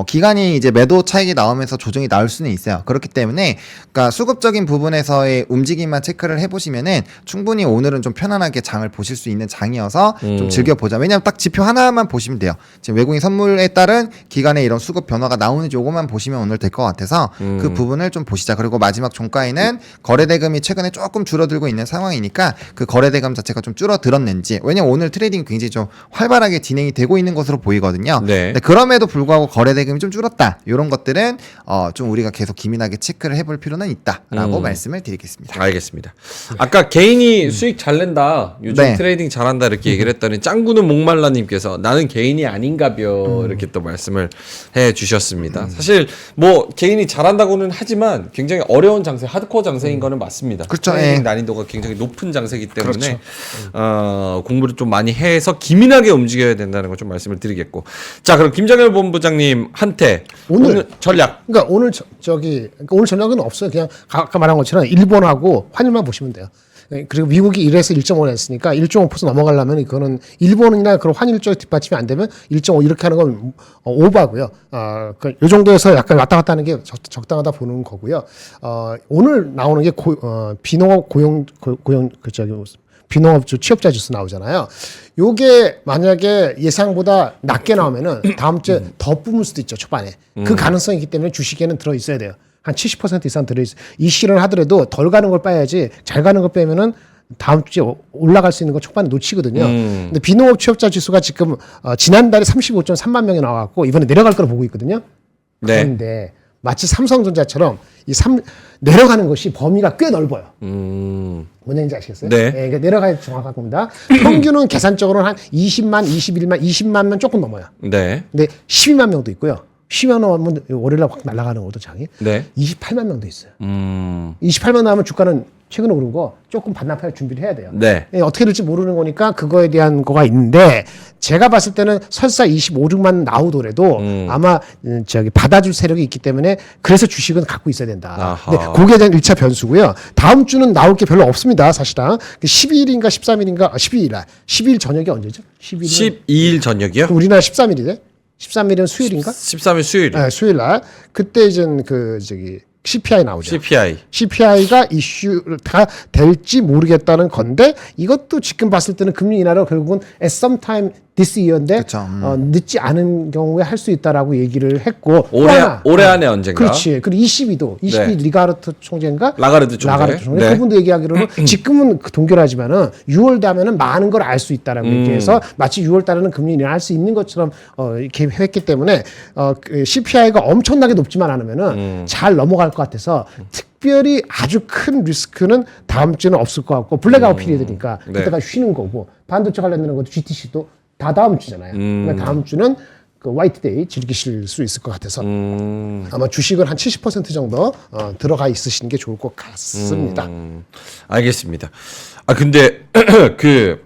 B: 기간이 이제 매도 차익이 나오면서 조정이 나올 수는 있어요. 그렇기 때문에 그러니까 수급적인 부분에서의 움직임만 체크를 해보시면은 충분히 오늘은 좀 편안하게 장을 보실 수 있는 장이어서 좀 즐겨보자. 왜냐면 딱 지표 하나만 보시면 돼요. 지금 외국인 선물에 따른 기간에 이런 수급 변화가 나오는지 요것만 보시면 오늘 될 것 같아서 그 부분을 좀 보시자. 그리고 마지막 종가에는 거래대금이 최근에 조금 줄어들고 있는 상황이니까 그 거래대금 자체가 좀 줄어들었는지. 왜냐면 오늘 트레이딩 굉장히 좀 활발하게 진행이 되고 있는 것으로 보이거든요.
A: 네.
B: 근데 그럼에도 불구하고 거래대금 대금이 좀 줄었다. 이런 것들은 좀 우리가 계속 기민하게 체크를 해볼 필요는 있다라고 말씀을 드리겠습니다.
A: 알겠습니다. 아까 개인이 수익 잘 낸다, 요즘
B: 네.
A: 트레이딩 잘한다 이렇게 얘기를 했더니 짱구는 목말라님께서 나는 개인이 아닌가벼 이렇게 또 말씀을 해주셨습니다. 사실 뭐 개인이 잘한다고는 하지만 굉장히 어려운 장세, 하드코어 장세인 거는 맞습니다.
B: 그렇죠.
A: 트레이딩
B: 예.
A: 난이도가 굉장히 높은 장세이기 때문에 공부를 좀 많이 해서 기민하게 움직여야 된다는 걸 좀 말씀을 드리겠고, 자 그럼 김정일 본부장님한테 오늘 전략.
C: 그러니까 오늘 오늘 전략은 없어요. 그냥 아까 말한 것처럼 일본하고 환율만 보시면 돼요. 그리고 미국이 1에서 1.5 했으니까 1.5% 넘어가려면 이거는 일본이나 그런 환율 쪽 뒷받침이 안 되면 1.5 이렇게 하는 건 오버고요. 이 정도에서 약간 왔다 갔다 하는 게 적당하다 보는 거고요. 오늘 나오는 게 비농업 고용 비농업주 취업자 지수 나오잖아요. 요게 만약에 예상보다 낮게 나오면은 다음 주에 더 뿜을 수도 있죠, 초반에. 그 가능성이 있기 때문에 주식에는 들어 있어야 돼요. 한 70% 이상 들어 있어요. 이 실은 하더라도 덜 가는 걸 빼야지 잘 가는 걸 빼면은 다음 주에 올라갈 수 있는 거 초반에 놓치거든요. 근데 비농업 취업자 지수가 지금 지난달에 35.3만 명이 나왔고 이번에 내려갈 거로 보고 있거든요.
A: 네.
C: 그런데 마치 삼성전자처럼 내려가는 것이 범위가 꽤 넓어요. 뭔 얘기인지 아시겠어요?
A: 네.
C: 그러니까 내려가야 정확한 겁니다. 평균은 계산적으로는 한 20만, 21만, 20만 명 조금 넘어요.
A: 네.
C: 근데 12만 명도 있고요. 10만 명은 월요일날 확 날아가는 것도 장이.
A: 네.
C: 28만 명도 있어요. 28만 나오면 주가는 최근에 오른 거 조금 반납할 준비를 해야 돼요.
A: 네.
C: 어떻게 될지 모르는 거니까 그거에 대한 거가 있는데 제가 봤을 때는 설사 25만 나오더라도 아마 받아줄 세력이 있기 때문에 그래서 주식은 갖고 있어야 된다.
A: 아하.
C: 근데 그게 대한 1차 변수고요. 다음 주는 나올 게 별로 없습니다. 사실상 12일인가 13일인가 12일 12일 저녁이 언제죠?
A: 12일 저녁이요?
C: 우리나라 13일이래. 13일은 수요일인가?
A: 13일 수요일.
C: 네, 수요일 날. 그때 이제 CPI 나오죠.
A: CPI.
C: CPI가 이슈가 될지 모르겠다는 건데 이것도 지금 봤을 때는 금리 인하로 결국은 at some time this year인데
B: 그쵸.
C: 늦지 않은 경우에 할 수 있다라고 얘기를 했고
A: 올해 안에 언젠가.
C: 그렇지. 그리고 22도
A: 네.
C: 리가르트 총재인가?
A: 라가르드 총재.
C: 총재.
A: 네.
C: 그분도 얘기하기로는 지금은 동결하지만은 6월 되면은 많은 걸 알 수 있다라고 얘기해서 마치 6월 달에는 금리 인하할 수 있는 것처럼 이렇게 했기 때문에 그 CPI가 엄청나게 높지만 않으면은 잘 넘어갈 것 같아서 특별히 아주 큰 리스크는 다음 주는 없을 것 같고 블랙아웃 피리드니까
A: 네.
C: 그때가 쉬는 거고 반도체 관련되는 것도 GTC도 다 다음 주잖아요. 그러니까 다음 주는 그 화이트데이 즐기실 수 있을 것 같아서 아마 주식은 한 70% 정도 들어가 있으시는 게 좋을 것 같습니다.
A: 알겠습니다. 근데 그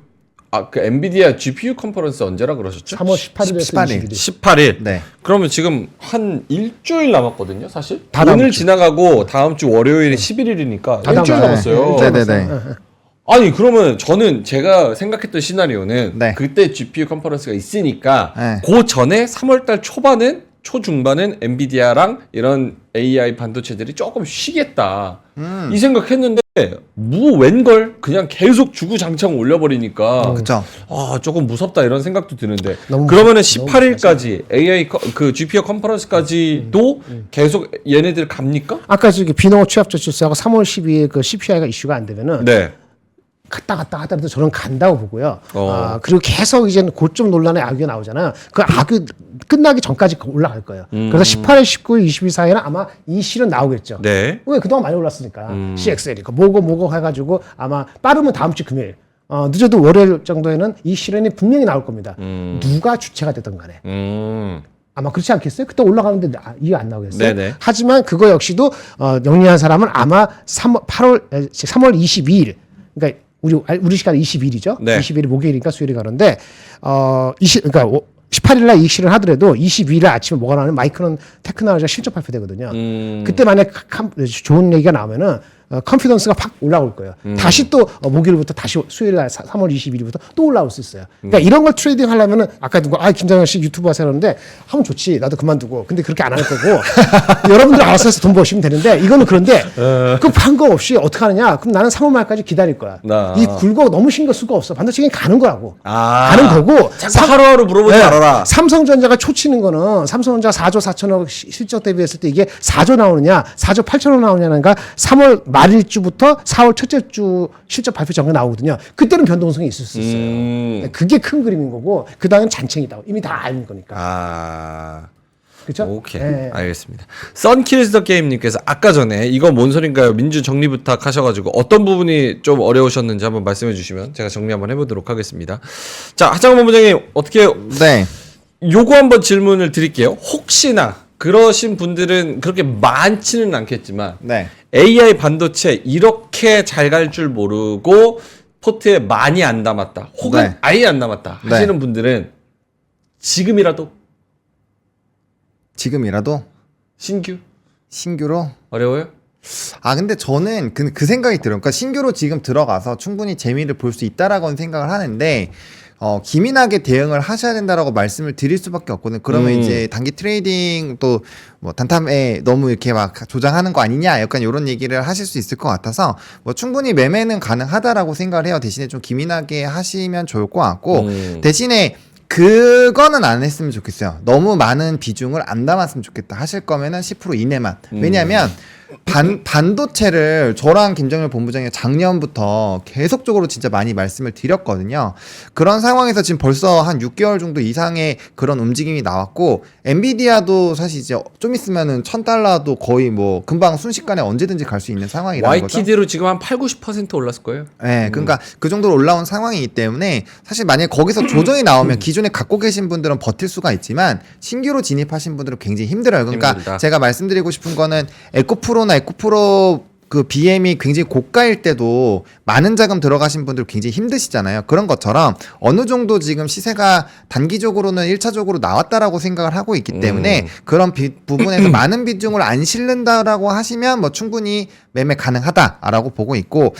A: 엔비디아 GPU 컨퍼런스 언제라 그러셨죠?
C: 3월 18일에서
B: 18일.
C: 20일.
A: 18일.
B: 네.
A: 그러면 지금 한 일주일 남았거든요, 사실.
C: 다 다음
A: 오늘
C: 주.
A: 지나가고 다음 주 월요일이 11일이니까
C: 다
A: 일주일
C: 다음
A: 남았어요.
C: 주.
B: 네네네.
A: 아니 그러면 저는 제가 생각했던 시나리오는
B: 네.
A: 그때 GPU 컨퍼런스가 있으니까
B: 네.
A: 그 전에 3월달 초중반은 엔비디아랑 이런 AI 반도체들이 조금 쉬겠다 이 생각했는데 웬걸 그냥 계속 주구장창 올려버리니까
B: 그쵸.
A: 조금 무섭다 이런 생각도 드는데
C: 너무
A: 그러면은
C: 무섭-
A: 18일까지 AI 그 GPU 컨퍼런스까지도 계속 얘네들 갑니까?
C: 아까 비농업 취업자 지수하고 3월 12일 그 CPI가 이슈가 안 되면은
A: 네.
C: 갔다 하더라도 저는 간다고 보고요.
A: 어.
C: 그리고 계속 이제 고점 논란의 악이 나오잖아요. 그 악이 끝나기 전까지 올라갈 거예요. 그래서 18일, 19일, 22일 사이에는 아마 이 실은 나오겠죠.
A: 네.
C: 왜 그동안 많이 올랐으니까 CXL이고 뭐고 해가지고 아마 빠르면 다음 주 금요일 늦어도 월요일 정도에는 이 실현이 분명히 나올 겁니다. 누가 주체가 되든 간에. 아마 그렇지 않겠어요? 그때 올라가는데 이게 안 나오겠어요?
A: 네네.
C: 하지만 그거 역시도 영리한 사람은 아마 3월 22일 그러니까 우리 시간 20일이죠.
A: 네.
C: 20일이 목요일이니까 수요일이 가는데 그러니까 18일 날 이 실을 하더라도 22일 아침에 뭐가 나오면 마이크론 테크놀로지가 실적 발표되거든요. 그때 만약 좋은 얘기가 나오면은 컨피던스가 확 올라올 거예요. 다시 또 목요일부터 다시 수요일 날 3월 20일부터 또 올라올 수 있어요. 그러니까 이런 걸 트레이딩 하려면은 아까 누가 김장현 씨 유튜브 하세요는데 하면 좋지. 나도 그만두고. 근데 그렇게 안 할 거고 여러분들 알아서 해서 돈 버시면 되는데 이거는 그런데 그 판거 없이 어떻게 하느냐? 그럼 나는 3월 말까지 기다릴 거야. 이 굴고 너무 신경 쓸 거 없어. 반도체 가는 거라고. 가는 거고.
A: 자꾸 하루하루 물어보지 말아라.
C: 삼성전자가 초치는 거는 삼성전자 4조 4천억 실적 대비했을 때 이게 4조 나오느냐, 4조 8천억 나오느냐가 3월 말일주부터 4월 첫째 주 실적 발표 전에 나오거든요. 그때는 변동성이 있을 수 있어요. 그게 큰 그림인 거고 그 다음엔 잔챙이다. 이미 다 아는 거니까. 그렇죠?
A: 오케이.
C: 예.
A: 알겠습니다. 썬킬즈 더 게임님께서 아까 전에 이거 뭔 소린가요? 민주 정리 부탁 하셔가지고 어떤 부분이 좀 어려우셨는지 한번 말씀해 주시면 제가 정리 한번 해보도록 하겠습니다. 자, 하창원 본부장님 어떻게
B: 네.
A: 요거 한번 질문을 드릴게요. 혹시나 그러신 분들은 그렇게 많지는 않겠지만
B: 네.
A: AI 반도체 이렇게 잘 갈 줄 모르고 포트에 많이 안 담았다. 혹은
B: 네.
A: 아예 안 담았다
B: 네.
A: 하시는 분들은 지금이라도
B: 지금이라도 신규로
A: 어려워요?
B: 근데 저는 그 생각이 들어요. 그러니까 신규로 지금 들어가서 충분히 재미를 볼 수 있다라고는 생각을 하는데 기민하게 대응을 하셔야 된다라고 말씀을 드릴 수밖에 없거든요. 그러면 이제 단기 트레이딩 또 뭐 단타에 너무 이렇게 막 조장하는 거 아니냐 약간 이런 얘기를 하실 수 있을 것 같아서 뭐 충분히 매매는 가능하다라고 생각을 해요. 대신에 좀 기민하게 하시면 좋을 것 같고 대신에 그거는 안 했으면 좋겠어요. 너무 많은 비중을 안 담았으면 좋겠다. 하실 거면은 10% 이내만. 왜냐하면 반도체를 저랑 김정일 본부장이 작년부터 계속적으로 진짜 많이 말씀을 드렸거든요. 그런 상황에서 지금 벌써 한 6개월 정도 이상의 그런 움직임이 나왔고 엔비디아도 사실 이제 좀 있으면은 $1,000도 거의 뭐 금방 순식간에 언제든지 갈 수 있는 상황이라는 거죠.
A: YTD로 지금 한 80-90% 올랐을 거예요.
B: 네, 그러니까 그 정도로 올라온 상황이기 때문에 사실 만약에 거기서 조정이 나오면 기존에 갖고 계신 분들은 버틸 수가 있지만 신규로 진입하신 분들은 굉장히 힘들어요. 그러니까
A: 힘들다.
B: 제가 말씀드리고 싶은 거는 에코프로나 에코프로 그 BM이 굉장히 고가일 때도 많은 자금 들어가신 분들 굉장히 힘드시잖아요. 그런 것처럼 어느 정도 지금 시세가 단기적으로는 1차적으로 나왔다라고 생각을 하고 있기 때문에 그런 부분에서 많은 비중을 안 실른다라고 하시면 뭐 충분히 매매 가능하다라고 보고 있고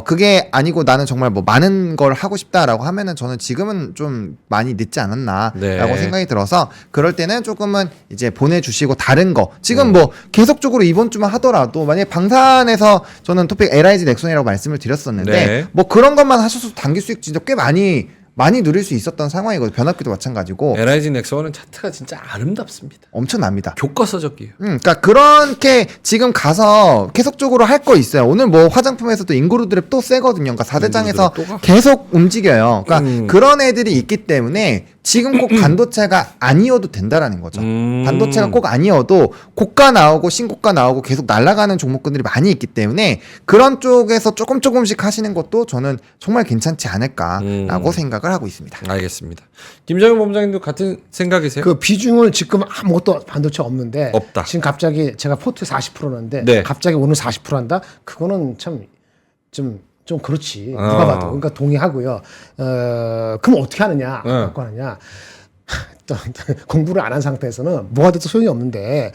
B: 그게 아니고 나는 정말 뭐 많은 걸 하고 싶다라고 하면은 저는 지금은 좀 많이 늦지 않았나라고
A: 네.
B: 생각이 들어서 그럴 때는 조금은 이제 보내주시고 다른 거 지금 뭐 계속적으로 이번 주만 하더라도 만약에 방산에서 저는 토픽 LIG 넥슨이라고 말씀을 드렸었는데
A: 네.
B: 뭐 그런 것만 하셔서 단기 수익 진짜 꽤 많이 누릴 수 있었던 상황이거든요. 변압기도 마찬가지고
A: LIG 넥슨은 차트가 진짜 아름답습니다.
B: 엄청납니다.
A: 교과서적이에요.
B: 그러니까 그렇게 지금 가서 계속적으로 할 거 있어요. 오늘 뭐 화장품에서도 인구루드랩 또 세거든요. 그러니까 4대장에서
A: 인구루드랩 또 가?
B: 계속 움직여요. 그러니까 그런 애들이 있기 때문에 지금 꼭 반도체가 아니어도 된다라는 거죠. 반도체가 꼭 아니어도 고가 나오고 신고가 나오고 계속 날아가는 종목군들이 많이 있기 때문에 그런 쪽에서 조금씩 하시는 것도 저는 정말 괜찮지 않을까라고 생각을 하고 있습니다.
A: 알겠습니다. 김정일 본부장님도 같은 생각이세요?
C: 그 비중을 지금 아무것도 반도체 없는데
A: 없다.
C: 지금 갑자기 제가 포트 40%였는데
A: 네.
C: 갑자기 오늘 40% 한다? 그거는 참 좀 그렇지. 누가 봐도. 그러니까 동의하고요. 그럼 어떻게 하느냐? 어떻게 하느냐? 또 공부를 안 한 상태에서는 뭐가 돼도 소용이 없는데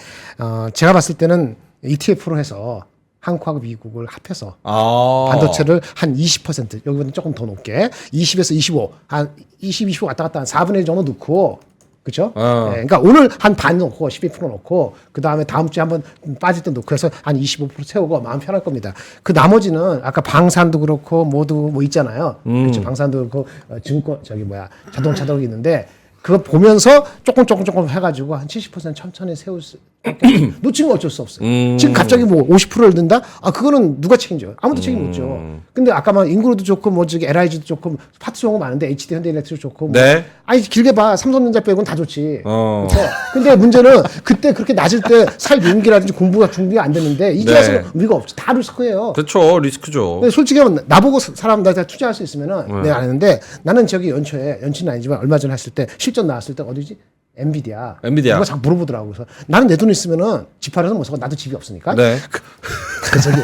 C: 제가 봤을 때는 ETF로 해서 한국하고 미국을 합해서 반도체를 한 20% 여기보다 조금 더 높게 20에서 25, 한 25 왔다 갔다 한 4분의 1 정도 넣고 그렇죠? 네, 그러니까 오늘 한 반 넣고 12% 넣고 그 다음에 다음 주에 한번 빠질 때 넣고 해서 한 25% 세우고 마음 편할 겁니다. 그 나머지는 아까 방산도 그렇고 모두 뭐 있잖아요. 그렇죠? 방산도 그렇고 증권 자동차도 있는데 그거 보면서 조금 해가지고 한 70% 천천히 세울 수 놓치면 어쩔 수 없어요. 지금 갑자기 뭐 50%를 든다? 그거는 누가 책임져요? 아무도 책임 못 져. 근데 아까 막 인구로도 좋고 뭐 저기 LIG도 좋고 파트 종목 많은데 HD 현대일렉트릭도 좋고
A: 네.
C: 뭐. 아니 길게 봐 삼성전자 빼고는 다 좋지. 그렇죠? 근데 문제는 그때 그렇게 낮을 때 살 용기라든지 공부가 준비가 안 되는데 이제 와서 의미가 없지. 다 리스크예요.
A: 그렇죠. 리스크죠.
C: 근데 솔직히 하면 나보고 사람들한테 투자할 수 있으면은 내가 안 했는데 나는 저기 연초는 아니지만 얼마 전에 했을 때 실전 나왔을 때 어디지? 엔비디아. 누가 자꾸 물어보더라고. 그래서 나는 내 돈 있으면은 집하려서 못 사고 나도 집이 없으니까.
A: 네.
C: 그 저기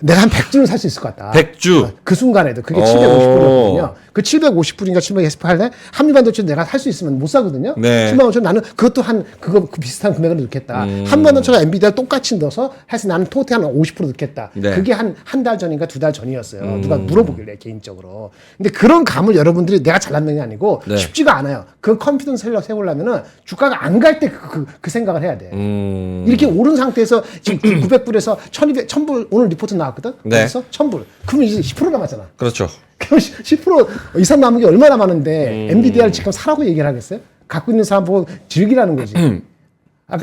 C: 내가 한 100주는 살 수 있을 것 같다.
A: 100주.
C: 그 순간에도 그게 750불이었거든요. 그 750불인가 700할 한미반도체 내가 살 수 있으면 못 사거든요.
A: 네.
C: 10만 원짜리 나는 그것도 그 비슷한 금액을 넣겠다. 한미반도체가 엔비디아 똑같이 넣어서 해서 나는 토탈 한 50% 넣겠다.
A: 네.
C: 그게 한 달 전인가 2달 전이었어요. 누가 물어보길래 개인적으로. 근데 그런 감을 여러분들이 내가 잘난 게 아니고
A: 네.
C: 쉽지가 않아요. 그 컴퓨터 세우려면은 주가가 안 갈 때 그 생각을 해야 돼. 이렇게 오른 상태에서 지금 900불에서 1200, 1000불 오늘 리포트 나왔거든?
A: 네.
C: 그래서 1000불. 그러면 이제 10% 남았잖아.
A: 그렇죠.
C: 그럼 10% 이상 남은 게 얼마나 많은데 엔비디아를 지금 사라고 얘기를 하겠어요? 갖고 있는 사람 보고 즐기라는 거지.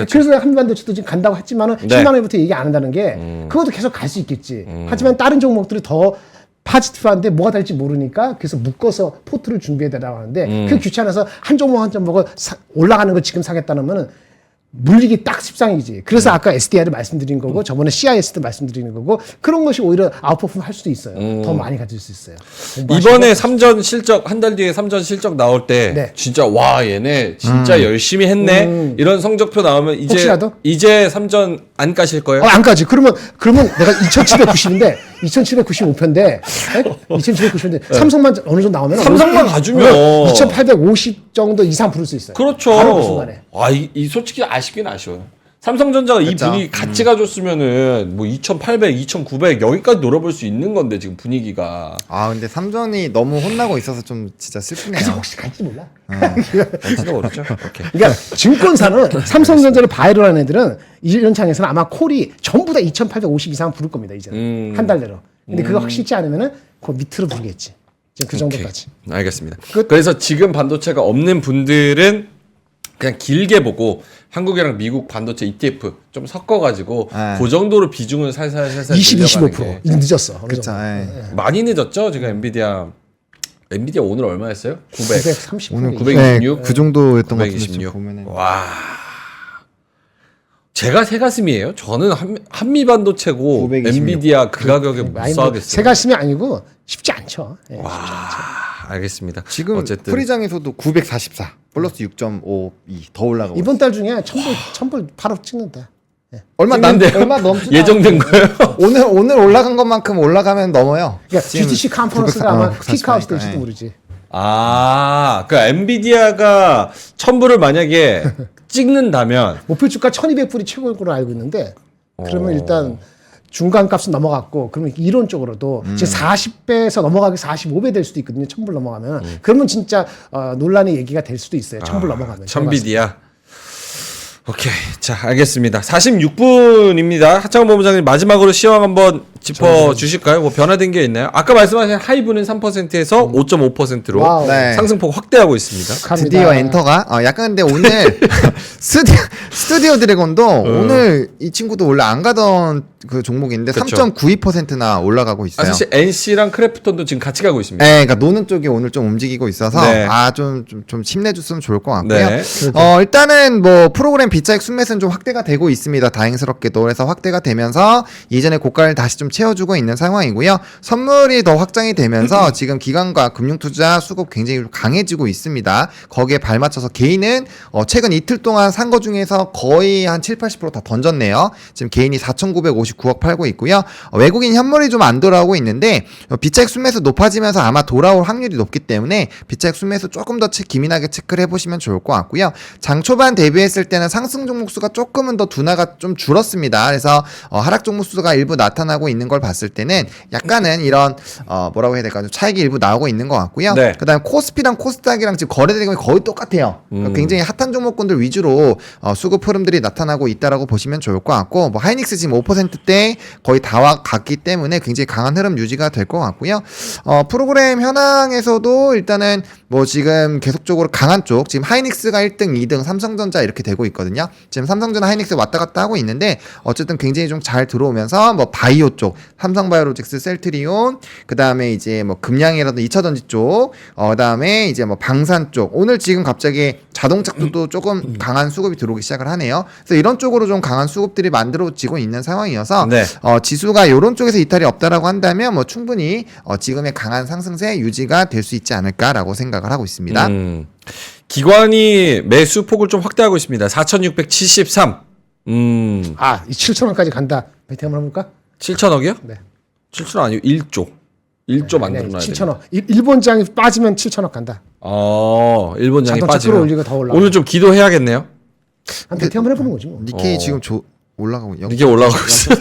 C: 그래서 한반도체도 지금 간다고 했지만은
A: 네.
C: 10만 원부터 얘기 안 한다는 게 그것도 계속 갈 수 있겠지. 하지만 다른 종목들이 더 파지티브한데 뭐가 될지 모르니까 그래서 묶어서 포트를 준비해야 되라고 하는데 그 귀찮아서 한 종목을 올라가는 거 지금 사겠다는 거는 물리기 딱 십상이지. 그래서 아까 SDR을 말씀드린 거고 저번에 CIS도 말씀드리는 거고 그런 것이 오히려 아웃퍼폼 할 수도 있어요. 더 많이 가질 수 있어요.
A: 이번에 3전 실적 한 달 뒤에 3전 실적 나올 때
C: 네.
A: 진짜 와 얘네 진짜 열심히 했네 이런 성적표 나오면 이제
C: 혹시라도?
A: 이제 3전 안 까실 거예요?
C: 안 가지. 그러면 내가 2,790인데 2,790목표인데 2,790인데 삼성만 어느 정도 나오면
A: 삼성만 가주면
C: 2,850 정도 이상 부를 수 있어요.
A: 그렇죠.
C: 바로 그 순간에.
A: 이 솔직히 아쉽긴 아쉬워요. 삼성전자가 이
B: 그쵸.
A: 분위기 같이 가줬으면은 뭐 2,800, 2,900 여기까지 노려볼 수 있는 건데 지금 분위기가
B: 아 근데 삼전이 너무 혼나고 있어서 좀 진짜 슬프네요.
C: 그래서 혹시 갈지 몰라.
A: 갈지도 모르죠. 오케이.
C: 그러니까 증권사는 삼성전자를 바이로 하는 애들은 이런 창에서는 아마 콜이 전부 다 2,850 이상 부를 겁니다. 이제는 한 달 내로. 근데 그거 확실치 않으면은 그 밑으로 부르겠지. 지금 그 정도까지.
A: 알겠습니다. 그래서 지금 반도체가 없는 분들은 그냥 길게 보고 한국이랑 미국 반도체 ETF 좀 섞어가지고
B: 네.
A: 그 정도로 비중을 살살살살
C: 20,
A: 늘려가는
C: 25%.
A: 게.
C: 이제 늦었어. 어느
B: 그렇죠.
C: 정도.
B: 예.
A: 많이 늦었죠. 지금 엔비디아 오늘 얼마 했어요? 900.
C: 930.
B: 오늘
A: 926?
B: 그 정도였던 것 같은데
A: 926.
B: 지금 보면은
A: 와. 제가 새가슴이에요. 저는 한미 반도체고
B: 926.
A: 엔비디아 그 가격에 못
C: 아니, 뭐
A: 사겠어요.
C: 새가슴이 아니고 쉽지 않죠. 예, 쉽지 않죠.
A: 와, 알겠습니다.
B: 지금
A: 어쨌든
B: 프리장에서도 944 플러스 6.52 더 올라가고
C: 이번 달 중에 천불 바로 찍는다.
A: 찍는데요?
B: 얼마 넘지
A: 예정된 거예요?
B: 오늘 올라간 것만큼 올라가면 넘어요.
C: 그러니까
B: 지금
C: GTC 컨퍼런스가
B: 940,
C: 아마
B: 940
C: 피크아웃 될지도
B: 예.
C: 모르지.
A: 그러니까 엔비디아가 1000불을 만약에 찍는다면
C: 목표 주가 1,200불이 최고인 걸로 알고 있는데 그러면 일단 중간 값은 넘어갔고 그러면 이론적으로도 지금 40배에서 넘어가기 45배 될 수도 있거든요. 1,000불 넘어가면 그러면 진짜 논란의 얘기가 될 수도 있어요. 1,000불 넘어가면.
A: 천비디아. 오케이. 자, 알겠습니다. 46분입니다. 하창원 본부장님 마지막으로 시황 한번 짚어 주실까요? 뭐 변화된 게 있나요? 아까 말씀하신 하이브는 3%에서 5.5%로
C: 와우.
B: 네.
A: 상승폭 확대하고 있습니다.
C: 축하합니다.
B: 드디어 엔터가 약간 근데 오늘 스튜디오 드래곤도 오늘 이 친구도 원래 안 가던 그 종목인데
A: 그쵸.
B: 3.92%나 올라가고 있어요.
A: 사실 NC랑 크래프톤도 지금 같이 가고 있습니다.
B: 네, 그러니까 노는 쪽이 오늘 좀 움직이고 있어서
A: 네.
B: 좀 힘내줬으면 좋을 것 같고요.
A: 네.
B: 일단은 뭐 프로그램 빗자익 순매수는 좀 확대가 되고 있습니다. 다행스럽게도 그래서 확대가 되면서 이전의 고가를 다시 좀 채워주고 있는 상황이고요. 선물이 더 확장이 되면서 지금 기관과 금융투자 수급 굉장히 강해지고 있습니다. 거기에 발맞춰서 개인은 최근 이틀 동안 산 거 중에서 거의 한 7, 80%다 던졌네요. 지금 개인이 4,959억 팔고 있고요. 외국인 현물이 좀 안 돌아오고 있는데 빗자익 순매수 높아지면서 아마 돌아올 확률이 높기 때문에 빗자익 순매수 조금 더 기민하게 체크를 해보시면 좋을 것 같고요. 장 초반 대비했을 때는 상승 종목 수가 조금은 더 둔화가 좀 줄었습니다. 그래서 하락 종목 수가 일부 나타나고 있는 걸 봤을 때는 약간은 이런 뭐라고 해야 될까요? 차익이 일부 나오고 있는 것 같고요.
A: 네.
B: 그다음 코스피랑 코스닥이랑 지금 거래대금이 거의 똑같아요. 그러니까 굉장히 핫한 종목군들 위주로 수급 흐름들이 나타나고 있다라고 보시면 좋을 것 같고 뭐 하이닉스 지금 5%대 거의 다 갔기 때문에 굉장히 강한 흐름 유지가 될 것 같고요. 프로그램 현황에서도 일단은 뭐 지금 계속적으로 강한 쪽 지금 하이닉스가 1등, 2등, 삼성전자 이렇게 되고 있거든요. 지금 삼성전자 하이닉스 왔다 갔다 하고 있는데 어쨌든 굉장히 좀 잘 들어오면서 뭐 바이오 쪽 삼성바이오로직스, 셀트리온 그다음에 이제 뭐 금양이라도 2차전지 쪽 그다음에 이제 뭐 방산 쪽 오늘 지금 갑자기 자동차 쪽도 조금 강한 수급이 들어오기 시작을 하네요. 그래서 이런 쪽으로 좀 강한 수급들이 만들어지고 있는 상황이어서
A: 네.
B: 지수가 이런 쪽에서 이탈이 없다라고 한다면 뭐 충분히 지금의 강한 상승세 유지가 될 수 있지 않을까라고 생각을 하고 있습니다.
A: 기관이 매수 폭을 좀 확대하고 있습니다. 4,673.
C: 이 7,000원까지 간다. 베팅 한번 해볼까?
A: 7천억이요?
C: 네.
A: 7천억 아니고 1조. 1조 만들어놔야 돼.
C: 7,000원. 일본장이 빠지면 7,000원 간다.
A: 일본장이
C: 자동차
A: 빠지면
C: 끌어올리고 더 올라가.
A: 오늘 좀 기도해야겠네요.
C: 한 베팅 한번 해보는 거지 뭐.
B: 니케이 지금 올라가고
A: 이게 올라가고 있어.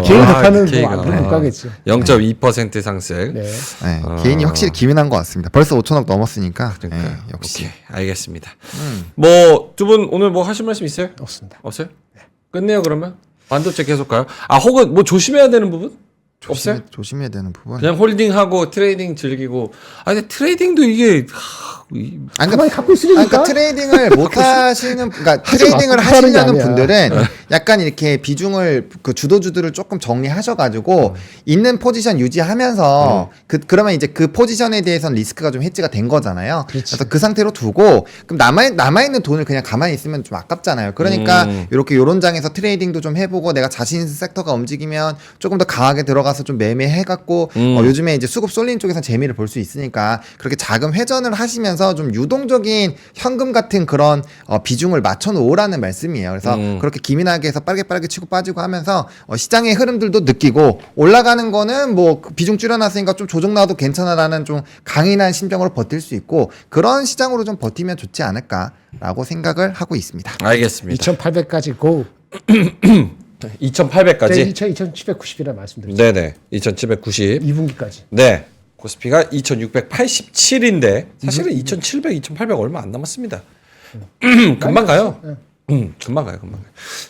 C: 개인
A: 아,
C: 대파는
A: Nikkei가.
C: 못 가겠지.
A: 0.2% 상승.
C: 네.
B: 네, 개인이 확실히 기민한 것 같습니다. 벌써 5천억 넘었으니까.
A: 그러니까
B: 네, 역시.
A: 오케이, 알겠습니다. 뭐 두 분 오늘 뭐 하실 말씀 있어요?
C: 없습니다.
A: 없어요? 끝내요 그러면? 반도체 계속 가요? 혹은 뭐 조심해야 되는 부분? 없어요?
B: 조심해야 되는 부분.
A: 그냥 홀딩하고 트레이딩 즐기고. 근데 트레이딩도 이게
C: 가만히 갖고 있으니까.
B: 그러니까 트레이딩을 못 하시는, 그러니까
C: 하지
B: 트레이딩을
C: 마. 하라는 게
B: 하시려는
C: 아니야.
B: 분들은 약간 이렇게 비중을 그 주도주들을 조금 정리하셔가지고 있는 포지션 유지하면서 그러면 이제 그 포지션에 대해서는 리스크가 좀 해지가 된 거잖아요.
C: 그렇지.
B: 그래서 그 상태로 두고 그럼 남아있는 돈을 그냥 가만히 있으면 좀 아깝잖아요. 그러니까 이렇게 요런 장에서 트레이딩도 좀 해보고 내가 자신 있는 섹터가 움직이면 조금 더 강하게 들어가서 좀 매매해갖고 요즘에 이제 수급 쏠리는 쪽에서 재미를 볼 수 있으니까 그렇게 자금 회전을 하시면서 좀 유동적인 현금 같은 그런 비중을 맞춰 놓으라는 말씀이에요. 그래서 그렇게 기민하게 해서 빠르게 치고 빠지고 하면서 시장의 흐름들도 느끼고 올라가는 거는 뭐 비중 줄여놨으니까 좀 조정 나와도 괜찮아라는 좀 강인한 심정으로 버틸 수 있고 그런 시장으로 좀 버티면 좋지 않을까라고 생각을 하고 있습니다.
A: 알겠습니다.
C: 2,800까지 고.
A: 2,800까지.
C: 2,790이라 말씀드렸죠.
A: 네네. 2,790.
C: 2분기까지.
A: 네. 코스피가 2,687인데 사실은 2,700, 2,800 얼마 안 남았습니다. 금방 가요. 금방 가요.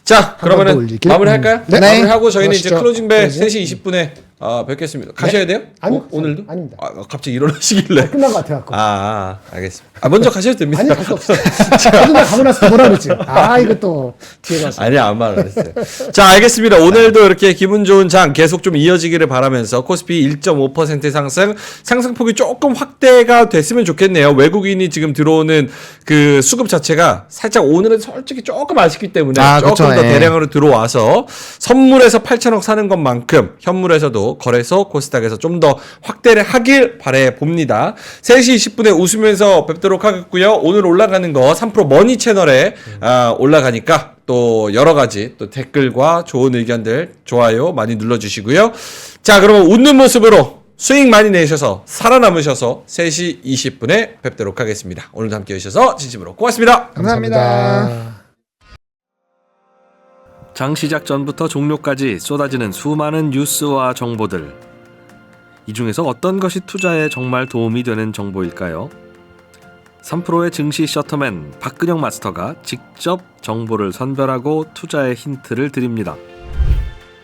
A: 자,
C: 한번더
A: 그러면은
C: 올리길.
A: 마무리할까요?
B: 네.
A: 마무리하고 저희는 이제
C: 그러시죠.
A: 클로징 벨
C: 네.
A: 3시 20분에 뵙겠습니다. 가셔야 돼요?
C: 아니요.
A: 오늘도?
C: 아닙니다.
A: 갑자기 일어나시길래.
C: 끝난 것 같아요.
A: 알겠습니다. 먼저 가셔도 됩니다.
C: 아니, 갈 수 없어. 저도 나 가고 나서 뭐라 그랬지. 이거 또 뒤에 가서.
A: 아니야, 아무 말 안 했어요. 자, 알겠습니다. 오늘도 이렇게 기분 좋은 장 계속 좀 이어지기를 바라면서 코스피 1.5% 상승, 상승폭이 조금 확대가 됐으면 좋겠네요. 외국인이 지금 들어오는 그 수급 자체가 살짝 오늘은 솔직히 조금 아쉽기 때문에 조금
B: 그쵸,
A: 더
B: 예.
A: 대량으로 들어와서 선물에서 8천억 사는 것만큼 현물에서도 거래소 코스닥에서 좀 더 확대를 하길 바래 봅니다. 3시 20분에 웃으면서 뵙도록 하겠고요. 오늘 올라가는 거 3프로 머니 채널에 올라가니까 또 여러 가지 또 댓글과 좋은 의견들 좋아요 많이 눌러주시고요. 자, 그러면 웃는 모습으로 수익 많이 내셔서 살아남으셔서 3시 20분에 뵙도록 하겠습니다. 오늘도 함께 해주셔서 진심으로 고맙습니다.
B: 감사합니다.
D: 장 시작 전부터 종료까지 쏟아지는 수많은 뉴스와 정보들. 이 중에서 어떤 것이 투자에 정말 도움이 되는 정보일까요? 3프로의 증시 셔터맨 박근영 마스터가 직접 정보를 선별하고 투자의 힌트를 드립니다.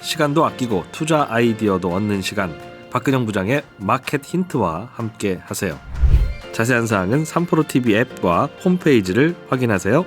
D: 시간도 아끼고 투자 아이디어도 얻는 시간, 박근영 부장의 마켓 힌트와 함께 하세요. 자세한 사항은 3프로TV 앱과 홈페이지를 확인하세요.